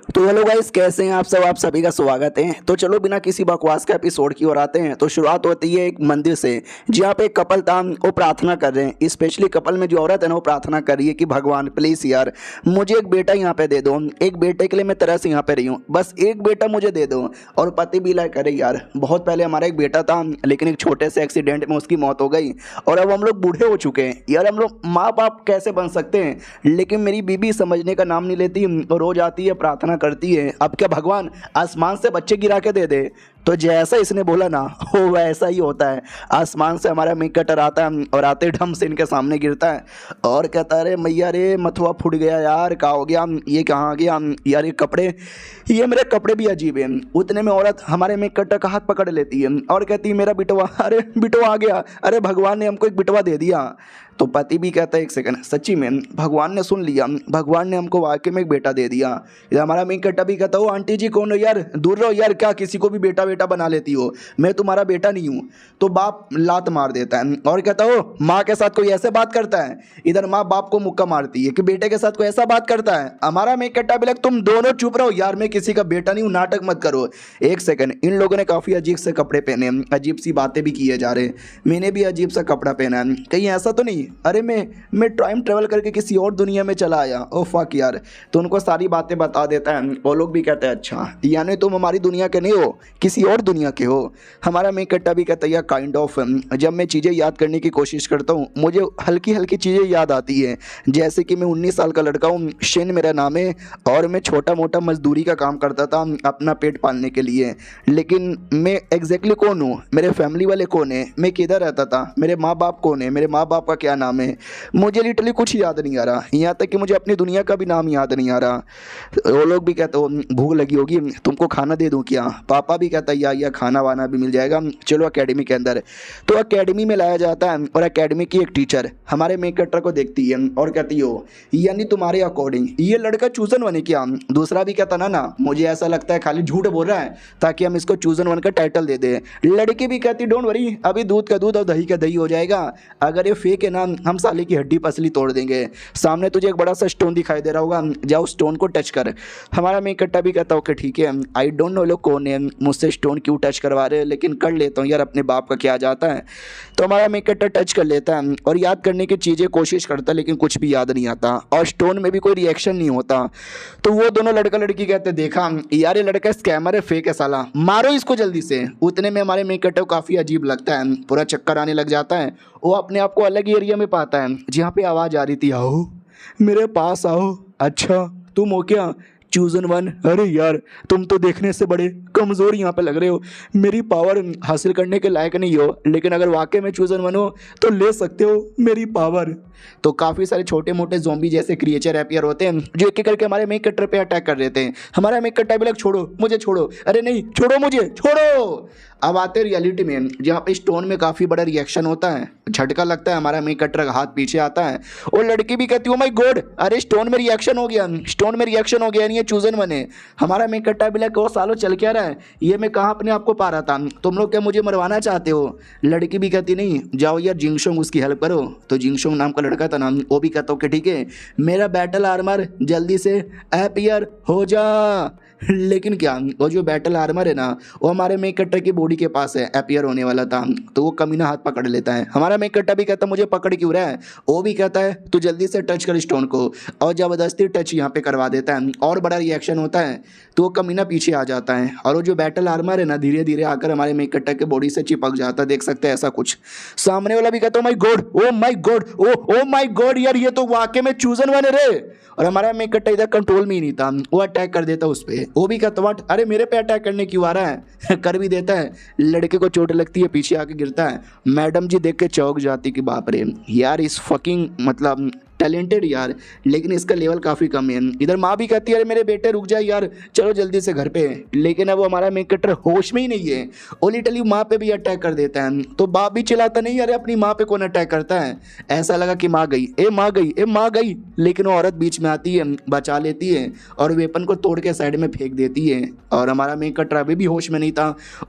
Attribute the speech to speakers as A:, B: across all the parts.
A: तो hello guys, कैसे हैं आप सब। आप सभी का स्वागत है। तो चलो बिना किसी बकवास के एपिसोड की ओर आते हैं। तो शुरुआत होती है एक मंदिर से, जहाँ पे एक कपल था, वो प्रार्थना कर रहे हैं। स्पेशली कपल में जो औरत है ना, वो प्रार्थना कर रही है कि भगवान प्लीज़ यार मुझे एक बेटा यहाँ पे दे दो। एक बेटे के लिए मैं तरह से यहाँ पे रही हूँ, बस एक बेटा मुझे दे दो। और पति भी लाइक करे यार, बहुत पहले हमारा एक बेटा था, लेकिन एक छोटे से एक्सीडेंट में उसकी मौत हो गई। और अब हम लोग बूढ़े हो चुके हैं यार, हम लोग माँ बाप कैसे बन सकते हैं। लेकिन मेरी बीबी समझने का नाम नहीं लेती, रोज आती है प्रार्थना करती है। अब क्या भगवान आसमान से बच्चे गिरा के दे दे? तो जैसा इसने बोला ना, वो वैसा ही होता है। आसमान से हमारा मिक कटर आता है और आते ढम से इनके सामने गिरता है और कहता है अरे मैया रे मथुआ फूट गया यार, क्या हो गया, ये कहाँ गया यार, ये कपड़े, ये मेरे कपड़े भी अजीब हैं। उतने में औरत हमारे मिक कटर का हाथ पकड़ लेती है और कहती है मेरा बिटवा, अरे बिटवा आ गया, अरे भगवान ने हमको एक बिटवा दे दिया। तो पति भी कहता है एक सेकंड, सच्ची में भगवान ने सुन लिया, भगवान ने हमको वाकई में एक बेटा दे दिया। इधर हमारा मिक कट्टा भी कहता हो आंटी जी कौन हो यार, दूर रहो यार, क्या किसी को भी बेटा बेटा बना लेती हो, मैं तुम्हारा बेटा नहीं हूँ। तो बाप लात मार देता है और कहता हो माँ के साथ कोई ऐसे बात करता है। इधर माँ बाप को मुक्का मारती है कि बेटे के साथ कोई ऐसा बात करता है। हमारा मिक कट्टा भी लग, तुम दोनों चुप रहो यार, मैं किसी का बेटा नहीं हूँ, नाटक मत करो। एक सेकंड, इन लोगों ने काफ़ी अजीब से कपड़े पहने, अजीब सी बातें भी किए जा रहे। मैंने भी अजीब सा कपड़ा पहना है, कहीं ऐसा तो नहीं अरे मैं टाइम ट्रेवल करके किसी और दुनिया में चला आया, ओ फक यार। तो उनको सारी बातें बता देता है। वो लोग भी कहते हैं अच्छा यानी तुम हमारी दुनिया के नहीं हो, किसी और दुनिया के हो। हमारा मिक कट्टा भी कहता है या काइंड ऑफ। जब मैं चीज़ें याद करने की कोशिश करता हूँ, मुझे हल्की हल्की चीज़ें याद आती है, जैसे कि मैं 19 साल का लड़का हूँ, शेन मेरा नाम है, और मैं छोटा मोटा मजदूरी का काम करता था अपना पेट पालने के लिए। लेकिन मैं एग्जैक्टली कौन हूँ, मेरे फैमिली वाले कौन है, मैं किधर रहता था, मेरे माँ बाप कौन है, मेरे माँ बाप का क्या नाम है, मुझे लिटरली कुछ याद नहीं आ रहा। यहाँ तक कि मुझे अपनी दुनिया का भी नाम याद नहीं आ रहा। वो लोग भी कहते हो भूख लगी होगी, तुमको खाना दे दूँ क्या? पापा भी कहता है या खाना वाना भी मिल जाएगा, चलो अकेडमी के अंदर। तो अकेडमी में लाया जाता है और अकेडमी की एक टीचर हमारे मिक कटर को देखती है और कहती हो यानी तुम्हारे अकॉर्डिंग ये लड़का चूजन वन है क्या? दूसरा भी कहता ना मुझे ऐसा लगता है खाली झूठ बोल रहा है ताकि हम इसको चूजन वन का टाइटल दे दें। लड़की भी कहती डोंट वरी, अभी दूध का दूध और दही का दही हो जाएगा, अगर ये फेक है ना हम साले की हड्डी पसली तोड़ देंगे। सामने तुझे एक बड़ा सा स्टोन दिखाई दे रहा होगा, जाओ स्टोन को टच कर। हमारा मिक कट्टा भी कहता ओके ठीक है, आई डोंट नो लोग कौन है, मुझसे स्टोन क्यों टच करवा रहे हैं, लेकिन कर लेता हूँ यार, अपने बाप का क्या जाता है। तो हमारा मिक कट्टा टच कर लेता है और याद करने की चीज़ें कोशिश करता है, लेकिन कुछ भी याद नहीं आता और स्टोन में भी कोई रिएक्शन नहीं होता। तो वो दोनों लड़का लड़की कहते देखा यार ये लड़का स्कैमर है, फेक है साला, मारो इसको जल्दी से। उतने में हमारे मिक कट्टे को काफ़ी अजीब लगता है, पूरा चक्कर आने लग जाता है। वो अपने आप को अलग एरिया में पाता है जहाँ पे आवाज़ आ रही थी आओ मेरे पास आओ, अच्छा तुम हो क्या चूजन वन? अरे यार तुम तो देखने से बड़े कमज़ोर यहाँ पे लग रहे हो, मेरी पावर हासिल करने के लायक नहीं हो, लेकिन अगर वाकई में चूजन वन हो तो ले सकते हो मेरी पावर। तो काफ़ी सारे छोटे मोटे ज़ॉम्बी जैसे क्रिएचर अपीयर होते हैं जो एक एक करके हमारे मिक कटर पे अटैक कर देते हैं। हमारा मिक कट्टा भी लग छोड़ो मुझे छोड़ो, अरे नहीं छोड़ो मुझे छोड़ो। अब आते रियलिटी में जहाँ पे स्टोन में काफ़ी बड़ा रिएक्शन होता है, झटका लगता है, हमारा मिक कटर का हाथ पीछे आता है और लड़की भी कहती है ओ माय गॉड, अरे स्टोन में रिएक्शन हो गया, स्टोन में रिएक्शन हो गया, नहीं ये चूजन बने। हमारा मिक कट्टा भी लग वो सालों चल क्या रहा है, ये मैं कहाँ अपने आप को पा रहा था, तुम लोग क्या मुझे मरवाना चाहते हो? लड़की भी कहती नहीं जाओ यार जिंगशोंग उसकी हेल्प करो। तो जिंगशोंग नाम का लड़का था ना, वो भी कहता ओके ठीक है मेरा बैटल आर्मर जल्दी से अपीयर हो जा। लेकिन क्या वो जो बैटल आर्मर है ना, वो हमारे मिक कट्टर की बॉडी के पास है, अपीयर होने वाला था। तो वो कमीना हाथ पकड़ लेता है। हमारा मिक कट्टर भी कहता मुझे पकड़ क्यों रहा है? वो भी कहता है तू जल्दी से टच कर स्टोन को, और ज़बरदस्ती टच यहाँ पे करवा देता है और बड़ा रिएक्शन होता है। तो वो कमीना पीछे आ जाता है और वो जो बैटल आर्मर है ना धीरे धीरे आकर हमारे मिक कट्टर के बॉडी से चिपक जाता है, देख सकते हैं ऐसा कुछ। सामने वाला भी कहता है oh my God oh my God oh my God यार ये तो वाकई में चूजन वन है रे। और हमारा मिक कट्टर इधर कंट्रोल में ही नहीं था, वो अटैक कर देता उस पर। वो भी कहता वाट अरे मेरे पे अटैक करने क्यों आ रहा है? कर भी देता है, लड़के को चोट लगती है, पीछे आके गिरता है। मैडम जी देख के चौंक जाती कि बाप रे यार इस फकिंग मतलब टैलेंटेड यार, लेकिन इसका लेवल काफ़ी कम है। इधर माँ भी कहती है अरे मेरे बेटे रुक जाए यार, चलो जल्दी से घर पे। लेकिन अब वो हमारा मिक कटर होश में ही नहीं है, वो लिटरली माँ पे भी अटैक कर देता है। तो बाप भी चिल्लाता नहीं अरे अपनी माँ पे कौन अटैक करता है। ऐसा लगा कि माँ गई, ए माँ गई, ए माँ गई, लेकिन वो औरत बीच में आती है, बचा लेती है और वेपन को तोड़ के साइड में फेंक देती है। और हमारा मिक कटर अभी भी होश में नहीं था,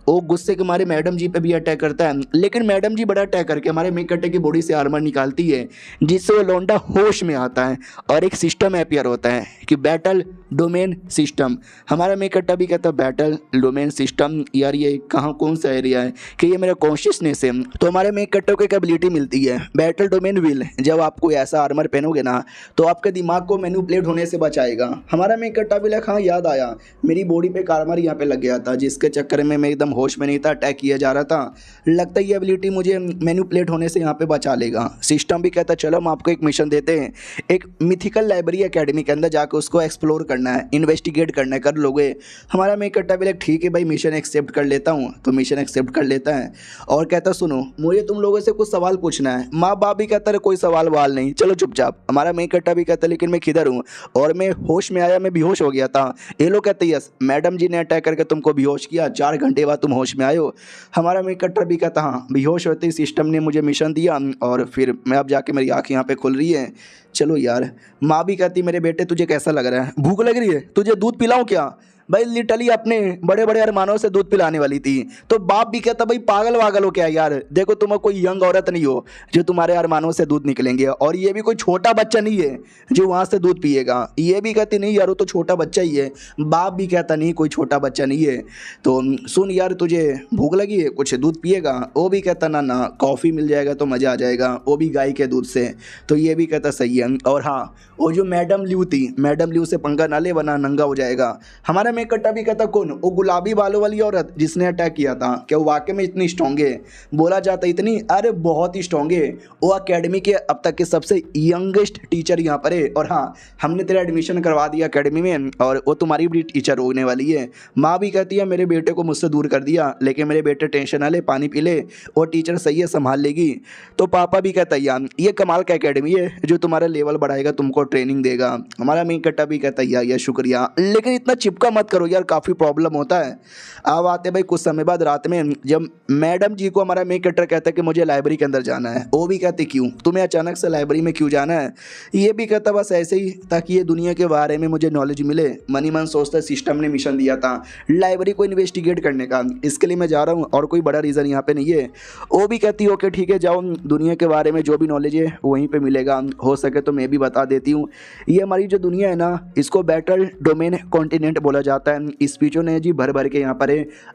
A: वो गुस्से के मारे मैडम जी पे भी अटैक करता है। लेकिन मैडम जी बड़ा अटैक करके हमारे मिक कटर की बॉडी से आर्मर निकालती है, जिससे वो लौंडा होश में आता है और एक सिस्टम अपीयर होता है कि बैटल डोमेन सिस्टम। हमारा मेन कट्टा भी कहता है बैटल डोमेन सिस्टम। यार ये कहाँ कौन सा एरिया है कि ये मेरा कॉन्शियसनेस है। तो हमारे मेन कट्टे को एक एबिलिटी मिलती है बैटल डोमेन विल। जब आप कोई ऐसा आर्मर पहनोगे ना तो आपके दिमाग को मैनिपुलेट होने से बचाएगा। हमारा मेन कट्टा भी हाँ याद आया, मेरी बॉडी पे एक आर्मर यहाँ पे लग गया था जिसके चक्कर में मैं एकदम होश में नहीं था, अटैक किया जा रहा था। लगता है ये एबिलिटी मुझे मैनिपुलेट होने से यहाँ पे बचा लेगा। सिस्टम भी कहता है चलो हम आपको एक मिशन देते हैं, एक मिथिकल लाइब्रेरी एकेडमी के अंदर जाकर उसको एक्सप्लोर करना है, इन्वेस्टिगेट करना है, कर लोगे। हमारा मेन कट्टा भी ठीक है भाई मिशन एक्सेप्ट कर लेता हूँ। तो मिशन एक्सेप्ट कर लेता है और कहता सुनो मुझे तुम लोगों से कुछ सवाल पूछना है। माँ बाप भी कहता है कोई सवाल वाल नहीं, चलो चुपचाप। हमारा मेन कट्टा भी कहता है लेकिन मैं किधर हूँ और मैं होश में आया, मैं बेहोश हो गया था। ये लोग कहते यस मैडम जी ने अटैक करके तुमको बेहोश किया, 4 घंटे बाद तुम होश में आए हो। हमारा मेन कट्टा भी कहता हाँ बेहोश होते ही सिस्टम ने मुझे मिशन दिया और फिर मैं अब जाके मेरी आँख यहाँ पे खुल रही है। चलो यार। माँ भी कहती मेरे बेटे तुझे कैसा लग रहा है, भूख लग रही है, तुझे दूध पिलाऊं क्या? भाई लिटरली अपने बड़े बड़े अरमानों से दूध पिलाने वाली थी। तो बाप भी कहता भाई पागल वागल हो क्या यार, देखो तुम कोई यंग औरत नहीं हो जो तुम्हारे अरमानों से दूध निकलेंगे, और ये भी कोई छोटा बच्चा नहीं है जो वहाँ से दूध पिएगा। ये भी कहती नहीं यार वो तो छोटा बच्चा ही है। बाप भी कहता नहीं कोई छोटा बच्चा नहीं है। तो सुन यार तुझे भूख लगी है, कुछ दूध पिएगा? वो भी कहता ना ना कॉफ़ी मिल जाएगा तो मज़ा आ जाएगा, वो भी गाय के दूध से। तो ये भी कहता सही है। और हाँ वो जो मैडम ल्यू थी, मैडम ल्यू से पंगा ना ले वरना नंगा हो जाएगा। हमारा मेन कट्टा भी कहता कौन? वो गुलाबी बालों वाली औरत जिसने अटैक किया था, क्या वो वाकई में इतनी स्ट्रॉन्ग है? बोला जाता इतनी, अरे बहुत ही स्ट्रॉन्ग है। वो अकेडमी के अब तक के सबसे यंगेस्ट टीचर यहाँ पर है। और हाँ हमने तेरा एडमिशन करवा दिया अकेडमी में और वो तुम्हारी भी टीचर होने वाली है। माँ भी कहती है मेरे बेटे को मुझसे दूर कर दिया, लेकिन मेरे बेटे टेंशन ना ले, पानी पी ले, वो टीचर सही है संभाल लेगी। तो पापा भी कहता है यार ये कमाल का अकेडमी है जो तुम्हारा लेवल बढ़ाएगा, तुमको ट्रेनिंग देगा। हमारा मेन कट्टा भी कहता है यार शुक्रिया, लेकिन इतना चिपका मत करो यार, काफ़ी प्रॉब्लम होता है। अब आते भाई कुछ समय बाद रात में जब मैडम जी को हमारा मेन कट्टर कहता है कि मुझे लाइब्रेरी के अंदर जाना है। वो भी कहते क्यों, तुम्हें अचानक से लाइब्रेरी में क्यों जाना है? ये भी कहता बस ऐसे ही, ताकि ये दुनिया के बारे में मुझे नॉलेज मिले। मनी मन सोचता सिस्टम ने मिशन दिया था लाइब्रेरी को इन्वेस्टिगेट करने का, इसके लिए मैं जा रहा हूँ और कोई बड़ा रीज़न यहाँ पे नहीं है। वो भी कहती ओके ठीक है जाओ, दुनिया के बारे में जो भी नॉलेज है वहीं पर मिलेगा, हो सके तो मैं भी बता देती हूँ। ये हमारी जो दुनिया है ना इसको बैटल डोमेन कॉन्टिनेंट बोला जाता है। इस बीचों ने जी भर भर के यहाँ पर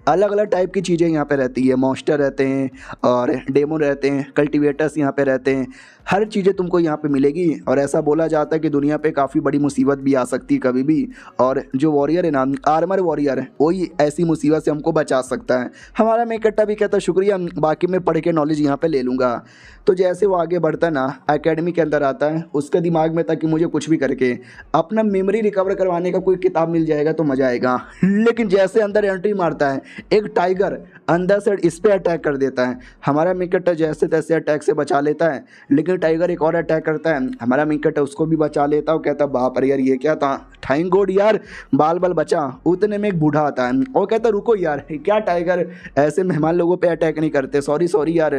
A: अलग अलग टाइप की चीज़ें यहाँ पे रहती है। मॉन्स्टर रहते हैं और डेमो रहते हैं, कल्टीवेटर्स यहाँ पे रहते हैं, हर चीज़ें तुमको यहाँ पे मिलेगी। और ऐसा बोला जाता है कि दुनिया पे काफ़ी बड़ी मुसीबत भी आ सकती है कभी भी, और जो वॉरियर है ना आर्मर वॉरियर वही ऐसी मुसीबत से हमको बचा सकता है। हमारा मेन कट्टा भी कहता शुक्रिया, बाकी मैं पढ़ के नॉलेज यहाँ पे ले लूँगा। तो जैसे वो आगे बढ़ता है ना एकेडमी के अंदर आता है, उसके दिमाग में था कि मुझे कुछ भी करके अपना मेमोरी रिकवर करवाने का कोई किताब मिल जाएगा तो मज़ा आएगा। लेकिन जैसे अंदर एंट्री मारता है एक टाइगर अंदर से इस पर अटैक कर देता है। हमारा मेन कट्टा जैसे तैसे अटैक से बचा लेता है, लेकिन टाइगर एक और अटैक करता है। हमारा मेन कट्टा उसको भी बचा लेता है। वो कहता बाप रे यार ये क्या था, थैंक गॉड यार बाल बाल बचा। उतने में एक बूढ़ा आता है और कहता रुको यार, क्या टाइगर ऐसे मेहमान लोगों पे अटैक नहीं करते, सॉरी सॉरी यार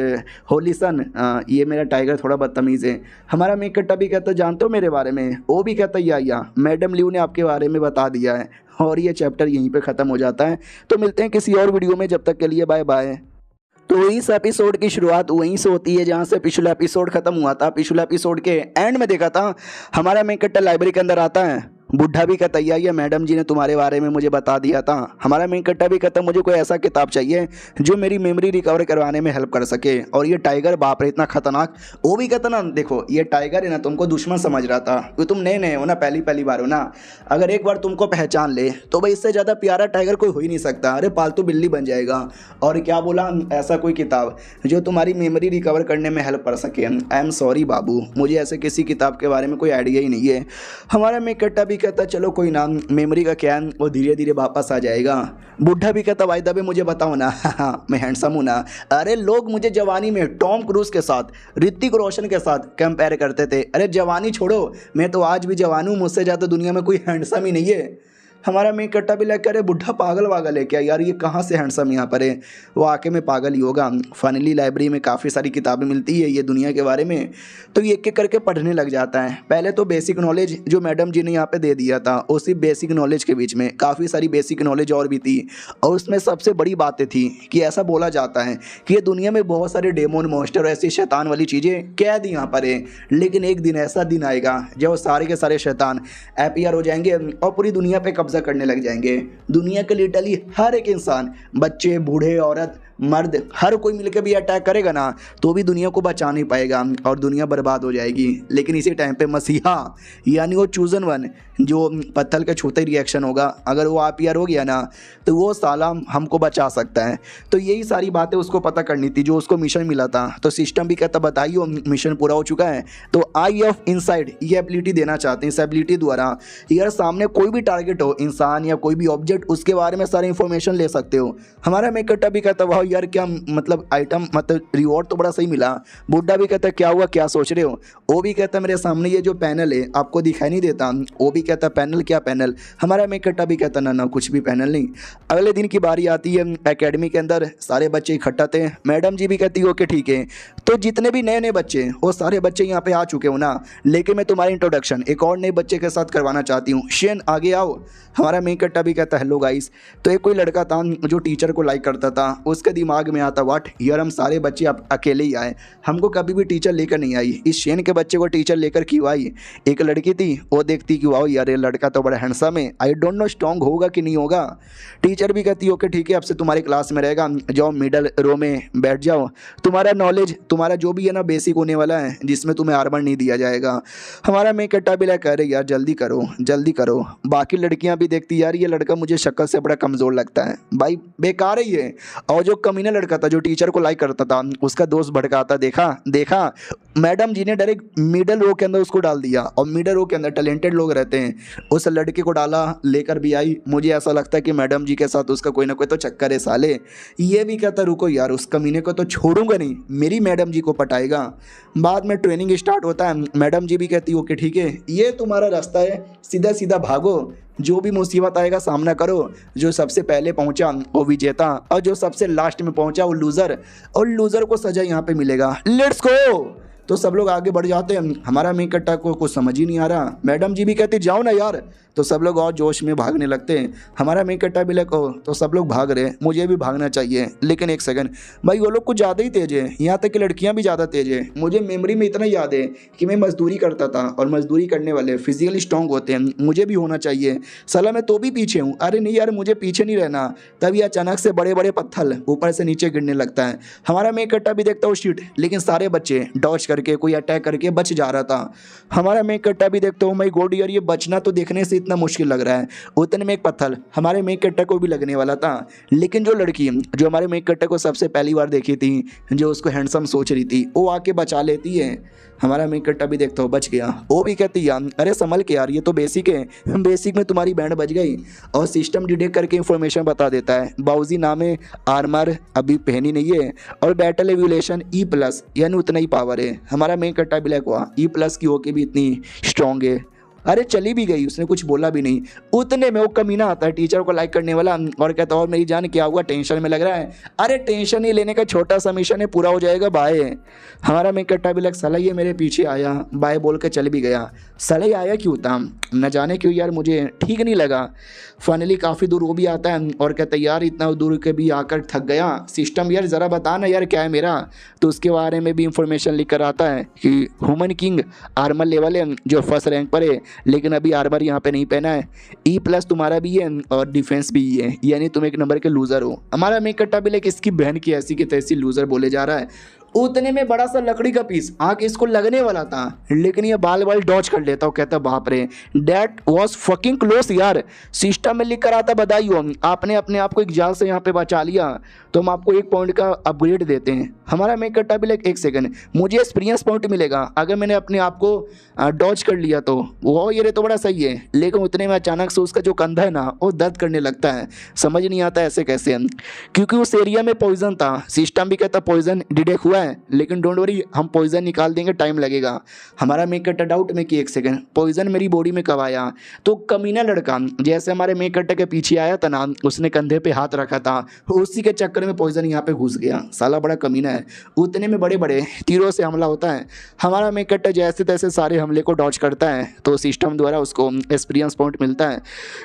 A: होली सन, ये मेरा टाइगर थोड़ा बदतमीज़ है। हमारा मेन कट्टा भी कहता जानते हो मेरे बारे में? वो भी कहता या मैडम ल्यू ने आपके बारे में बता दिया है। और ये चैप्टर यहीं पे ख़त्म हो जाता है। तो मिलते हैं किसी और वीडियो में, जब तक के लिए बाय बाय। तो इस एपिसोड की शुरुआत वहीं से होती है जहाँ से पिछला एपिसोड खत्म हुआ था। पिछला एपिसोड के एंड में देखा था हमारा मेन कट्टा लाइब्रेरी के अंदर आता है, बुढ़ा भी कहता है मैडम जी ने तुम्हारे बारे में मुझे बता दिया था। हमारा मेन कट्टा भी कहता मुझे कोई ऐसा किताब चाहिए जो मेरी मेमोरी रिकवर करवाने में हेल्प कर सके। और ये टाइगर बाप रे इतना खतरनाक। वो भी कहता ना देखो ये टाइगर है ना तुमको दुश्मन समझ रहा था, क्योंकि तुम नए नए हो ना, पहली बार हो ना। अगर एक बार तुमको पहचान ले तो भाई इससे ज़्यादा प्यारा टाइगर कोई हो ही नहीं सकता। अरे पालतू बिल्ली बन जाएगा। और क्या बोला, ऐसा कोई किताब जो तुम्हारी मेमोरी रिकवर करने में हेल्प कर सके। आई एम सॉरी बाबू, मुझे ऐसे किसी किताब के बारे में कोई आइडिया ही नहीं है। हमारा मेन कट्टा भी कहता चलो कोई ना, मेमोरी का क्या है वो धीरे धीरे वापस आ जाएगा। बुढ़ा भी कहता भाई दबे मुझे बताओ ना मैं हैंडसम हूँ ना। अरे लोग मुझे जवानी में टॉम क्रूज के साथ, ऋतिक रोशन के साथ कंपेयर करते थे। अरे जवानी छोड़ो, मैं तो आज भी जवान हूँ, मुझसे ज़्यादा दुनिया में कोई हैंडसम ही नहीं है। हमारा मेन कट्टा भी लग करे बुढ़ा पागल वागल है क्या यार, ये कहाँ से हैंडसम यहाँ पर है, वो आके में पागल ही होगा। फाइनली लाइब्रेरी में काफ़ी सारी किताबें मिलती है ये दुनिया के बारे में, तो ये एक एक करके पढ़ने लग जाता है। पहले तो बेसिक नॉलेज जो मैडम जी ने यहाँ पे दे दिया था, उसी बेसिक नॉलेज के बीच में काफ़ी सारी बेसिक नॉलेज और भी थी, और उसमें सबसे बड़ी बातें थी कि ऐसा बोला जाता है कि ये दुनिया में बहुत सारे डेमोन मॉन्स्टर ऐसी शैतान वाली चीज़ें कैद यहाँ पर है, लेकिन एक दिन ऐसा दिन आएगा जब वो सारे के सारे शैतान अपीयर हो जाएंगे और पूरी दुनिया पे कब्जा करने लग जाएंगे। दुनिया के लिटरली हर एक इंसान, बच्चे, बूढ़े, औरत, मर्द, हर कोई मिलकर भी अटैक करेगा ना तो भी दुनिया को बचा नहीं पाएगा और दुनिया बर्बाद हो जाएगी। लेकिन इसी टाइम पे मसीहा यानी वो चूजन वन जो पत्थर के छूते ही रिएक्शन होगा, अगर वो अपीयर हो गया ना तो वो साला हमको बचा सकता है। तो यही सारी बातें उसको पता करनी थी, जो उसको मिशन मिला था। तो सिस्टम भी कहता बताइए मिशन पूरा हो चुका है, तो आई ऑफ इनसाइड ये एबिलिटी देना चाहते हैं। इस एबिलिटी द्वारा यार सामने कोई भी टारगेट हो, इंसान या कोई भी ऑब्जेक्ट, उसके बारे में सारी इंफॉर्मेशन ले सकते हो। हमारा मेकट्टा भी कहता वाह यार क्या मतलब आइटम, मतलब रिवॉर्ड तो बड़ा सही मिला। बुड्ढा भी कहता क्या हुआ, क्या सोच रहे हो। वो भी कहता मेरे सामने ये जो पैनल है आपको दिखाई नहीं देता। वो भी कहता पैनल, क्या पैनल। हमारा मेकट्टा भी कहता ना कुछ भी पैनल नहीं। अगले दिन की बारी आती है एकेडमी के अंदर, सारे बच्चे इकट्ठा थे। मैडम जी भी कहती है ओके ठीक है, तो जितने भी नए नए बच्चे वो सारे बच्चे यहाँ पे आ चुके हो ना, लेकिन मैं तुम्हारी इंट्रोडक्शन एक और नए बच्चे के साथ करवाना चाहती हूँ। शेन आगे आओ। हमारा मेकट्टा भी कहता हेलो गाइस। तो एक कोई लड़का था जो टीचर को लाइक करता था, उसके दिमाग में आता व्हाट यार हम सारे बच्चे अब अकेले ही आए, हमको कभी भी टीचर लेकर नहीं आई, इस शेन के बच्चे को टीचर लेकर क्यों आई। एक लड़की थी वो देखती कि वाओ यार ये लड़का तो बड़ा हैंडसम है, आई डोंट नो स्ट्रॉन्ग होगा कि नहीं होगा। टीचर भी कहती ओके ठीक है अब से तुम्हारी क्लास में रहेगा, जाओ मिडल रो में बैठ जाओ, तुम्हारा नॉलेज तुम्हारा जो भी है ना बेसिक होने वाला है, जिसमें तुम्हें आर्मर नहीं दिया जाएगा। हमारा मेकट्टा भी कह रहे यार जल्दी करो जल्दी करो। बाकी लड़कियां भी देखती यार ये लड़का मुझे शक्ल से बड़ा कमज़ोर लगता है, भाई बेकार ही है। और जो कमीना लड़का था जो टीचर को लाइक करता था, उसका दोस्त भड़काता देखा मैडम जी ने डायरेक्ट मिडल रो के अंदर उसको डाल दिया, और मिडल रो के अंदर टैलेंटेड लोग रहते हैं, उस लड़के को डाला, लेकर भी आई। मुझे ऐसा लगता है कि मैडम जी के साथ उसका कोई ना कोई तो चक्कर है साले। ये भी कहता रुको यार उस कमीने को तो छोड़ूंगा नहीं, मेरी मैडम जी को पटाएगा। बाद में ट्रेनिंग स्टार्ट होता है। मैडम जी भी कहती ओके ठीक है ये तुम्हारा रास्ता है, सीधा सीधा भागो, जो भी मुसीबत आएगा सामना करो, जो सबसे पहले पहुंचा वो विजेता, और जो सबसे लास्ट में पहुंचा वो लूज़र, और लूज़र को सजा यहाँ पे मिलेगा। Let's go. तो सब लोग आगे बढ़ जाते हैं। हमारा मेकट्टा को कुछ समझ ही नहीं आ रहा। मैडम जी भी कहती जाओ ना यार, तो सब लोग और जोश में भागने लगते हैं। हमारा मेकट्टा भी लगा तो सब लोग भाग रहे हैं, मुझे भी भागना चाहिए, लेकिन एक सेकंड भाई वो लोग कुछ ज़्यादा ही तेज है, यहाँ तक कि लड़कियाँ भी ज़्यादा तेज है। मुझे मेमोरी में इतना याद है कि मैं मजदूरी करता था, और मजदूरी करने वाले फिजिकली स्ट्रॉन्ग होते हैं, मुझे भी होना चाहिए। साला मैं तो भी पीछे हूँ। अरे नहीं यार मुझे पीछे नहीं रहना। तभी अचानक से बड़े बड़े पत्थर ऊपर से नीचे गिरने लगता है। हमारा मेकट्टा भी देखता हूँ शीट, लेकिन सारे बच्चे डॉज करके कोई अटैक करके बच जा रहा था। हमारा मेकट्टा भी देखता हूँ माय गॉड यार ये बचना तो देखने से इतना मुश्किल लग रहा है। उतने में एक पत्थर हमारे मेकट्टा को भी लगने वाला था, लेकिन जो लड़की जो हमारे मेकट्टा को सबसे पहली बार देखी थी, जो उसको हैंडसम सोच रही थी, वो आके बचा लेती है। हमारा मेकट्टा भी देखता हो बच गया। वो भी कहती है अरे संभल के यार ये तो बेसिक है, बेसिक में तुम्हारी बैंड बच गई। और सिस्टम डिटेक्ट करके इंफॉर्मेशन बता देता है बाऊजी नाम है, आर्मर अभी पहनी नहीं है, और बैटल एविलेशन E+ यानी उतना ही पावर है। हमारा मेकट्टा भी लाइक हुआ E+ की होके भी इतनी स्ट्रॉन्ग है। अरे चली भी गई, उसने कुछ बोला भी नहीं। उतने में वो कमीना आता है टीचर को लाइक करने वाला, और कहता और मेरी जान क्या हुआ, टेंशन में लग रहा है। अरे टेंशन ही लेने का छोटा सा मिशन है, पूरा हो जाएगा, बाय। हमारा मेकट्टा भी लग साला ये मेरे पीछे आया, बाय बोल के चल भी गया। साला ये आया क्यों था न जाने क्यों यार, मुझे ठीक नहीं लगा। फाइनली काफ़ी दूर वो भी आता है और कहता है यार इतना दूर के भी आकर थक गया, सिस्टम यार ज़रा बता ना यार क्या है मेरा। तो उसके बारे में भी इंफॉर्मेशन लिख कर आता है कि ह्यूमन किंग आर्मर लेवल है जो फर्स्ट रैंक पर है, लेकिन अभी आर्मर यहाँ पे नहीं पहना है। E+ तुम्हारा भी है और डिफेंस भी है, यानी तुम एक नंबर के लूज़र हो। हमारा मेकट्टा भी लेकिन इसकी बहन की ऐसी की तैसी लूज़र बोले जा रहा है। उतने में बड़ा सा लकड़ी का पीस आके इसको लगने वाला था, लेकिन ये बाल डॉज कर लेता हूँ। कहता बाप रे डैट वॉज फकिंग क्लोज यार। सिस्टम में लिख कर आता बधाई आपने अपने आप को एक जाल से यहाँ पे बचा लिया, तो हम आपको 1 पॉइंट का अपग्रेड देते हैं। हमारा मेकट्टा भी एक सेकंड मुझे एक्सपीरियंस पॉइंट मिलेगा अगर मैंने अपने आप को डॉज कर लिया, तो वो ये तो बड़ा सही है। लेकिन उतने में अचानक से उसका जो कंधा है ना वो दर्द करने लगता है। समझ नहीं आता ऐसे कैसे, क्योंकि उस एरिया में पॉइजन था। सिस्टम भी कहता पॉइजन डिटेक्ट हुआ है, है, लेकिन डोंट वरी हम पॉइजन निकाल देंगे, टाइम लगेगा। हमारा मेक कट्टा डाउट में कि 1 सेकंड पॉइजन मेरी बॉडी में कब आया। तो कमीना लड़का जैसे हमारे मेक कट्टा के पीछे आया था ना, उसने कंधे पे हाथ रखा था, उसी के चक्कर में पॉइजन यहाँ पे घुस गया। साला बड़ा कमीना है। उतने में बड़े बड़े तीरों से हमला होता है। हमारा मेक कट्टा जैसे तैसे सारे हमले को डॉज करता है, तो सिस्टम द्वारा उसको एक्सपीरियंस पॉइंट मिलता है।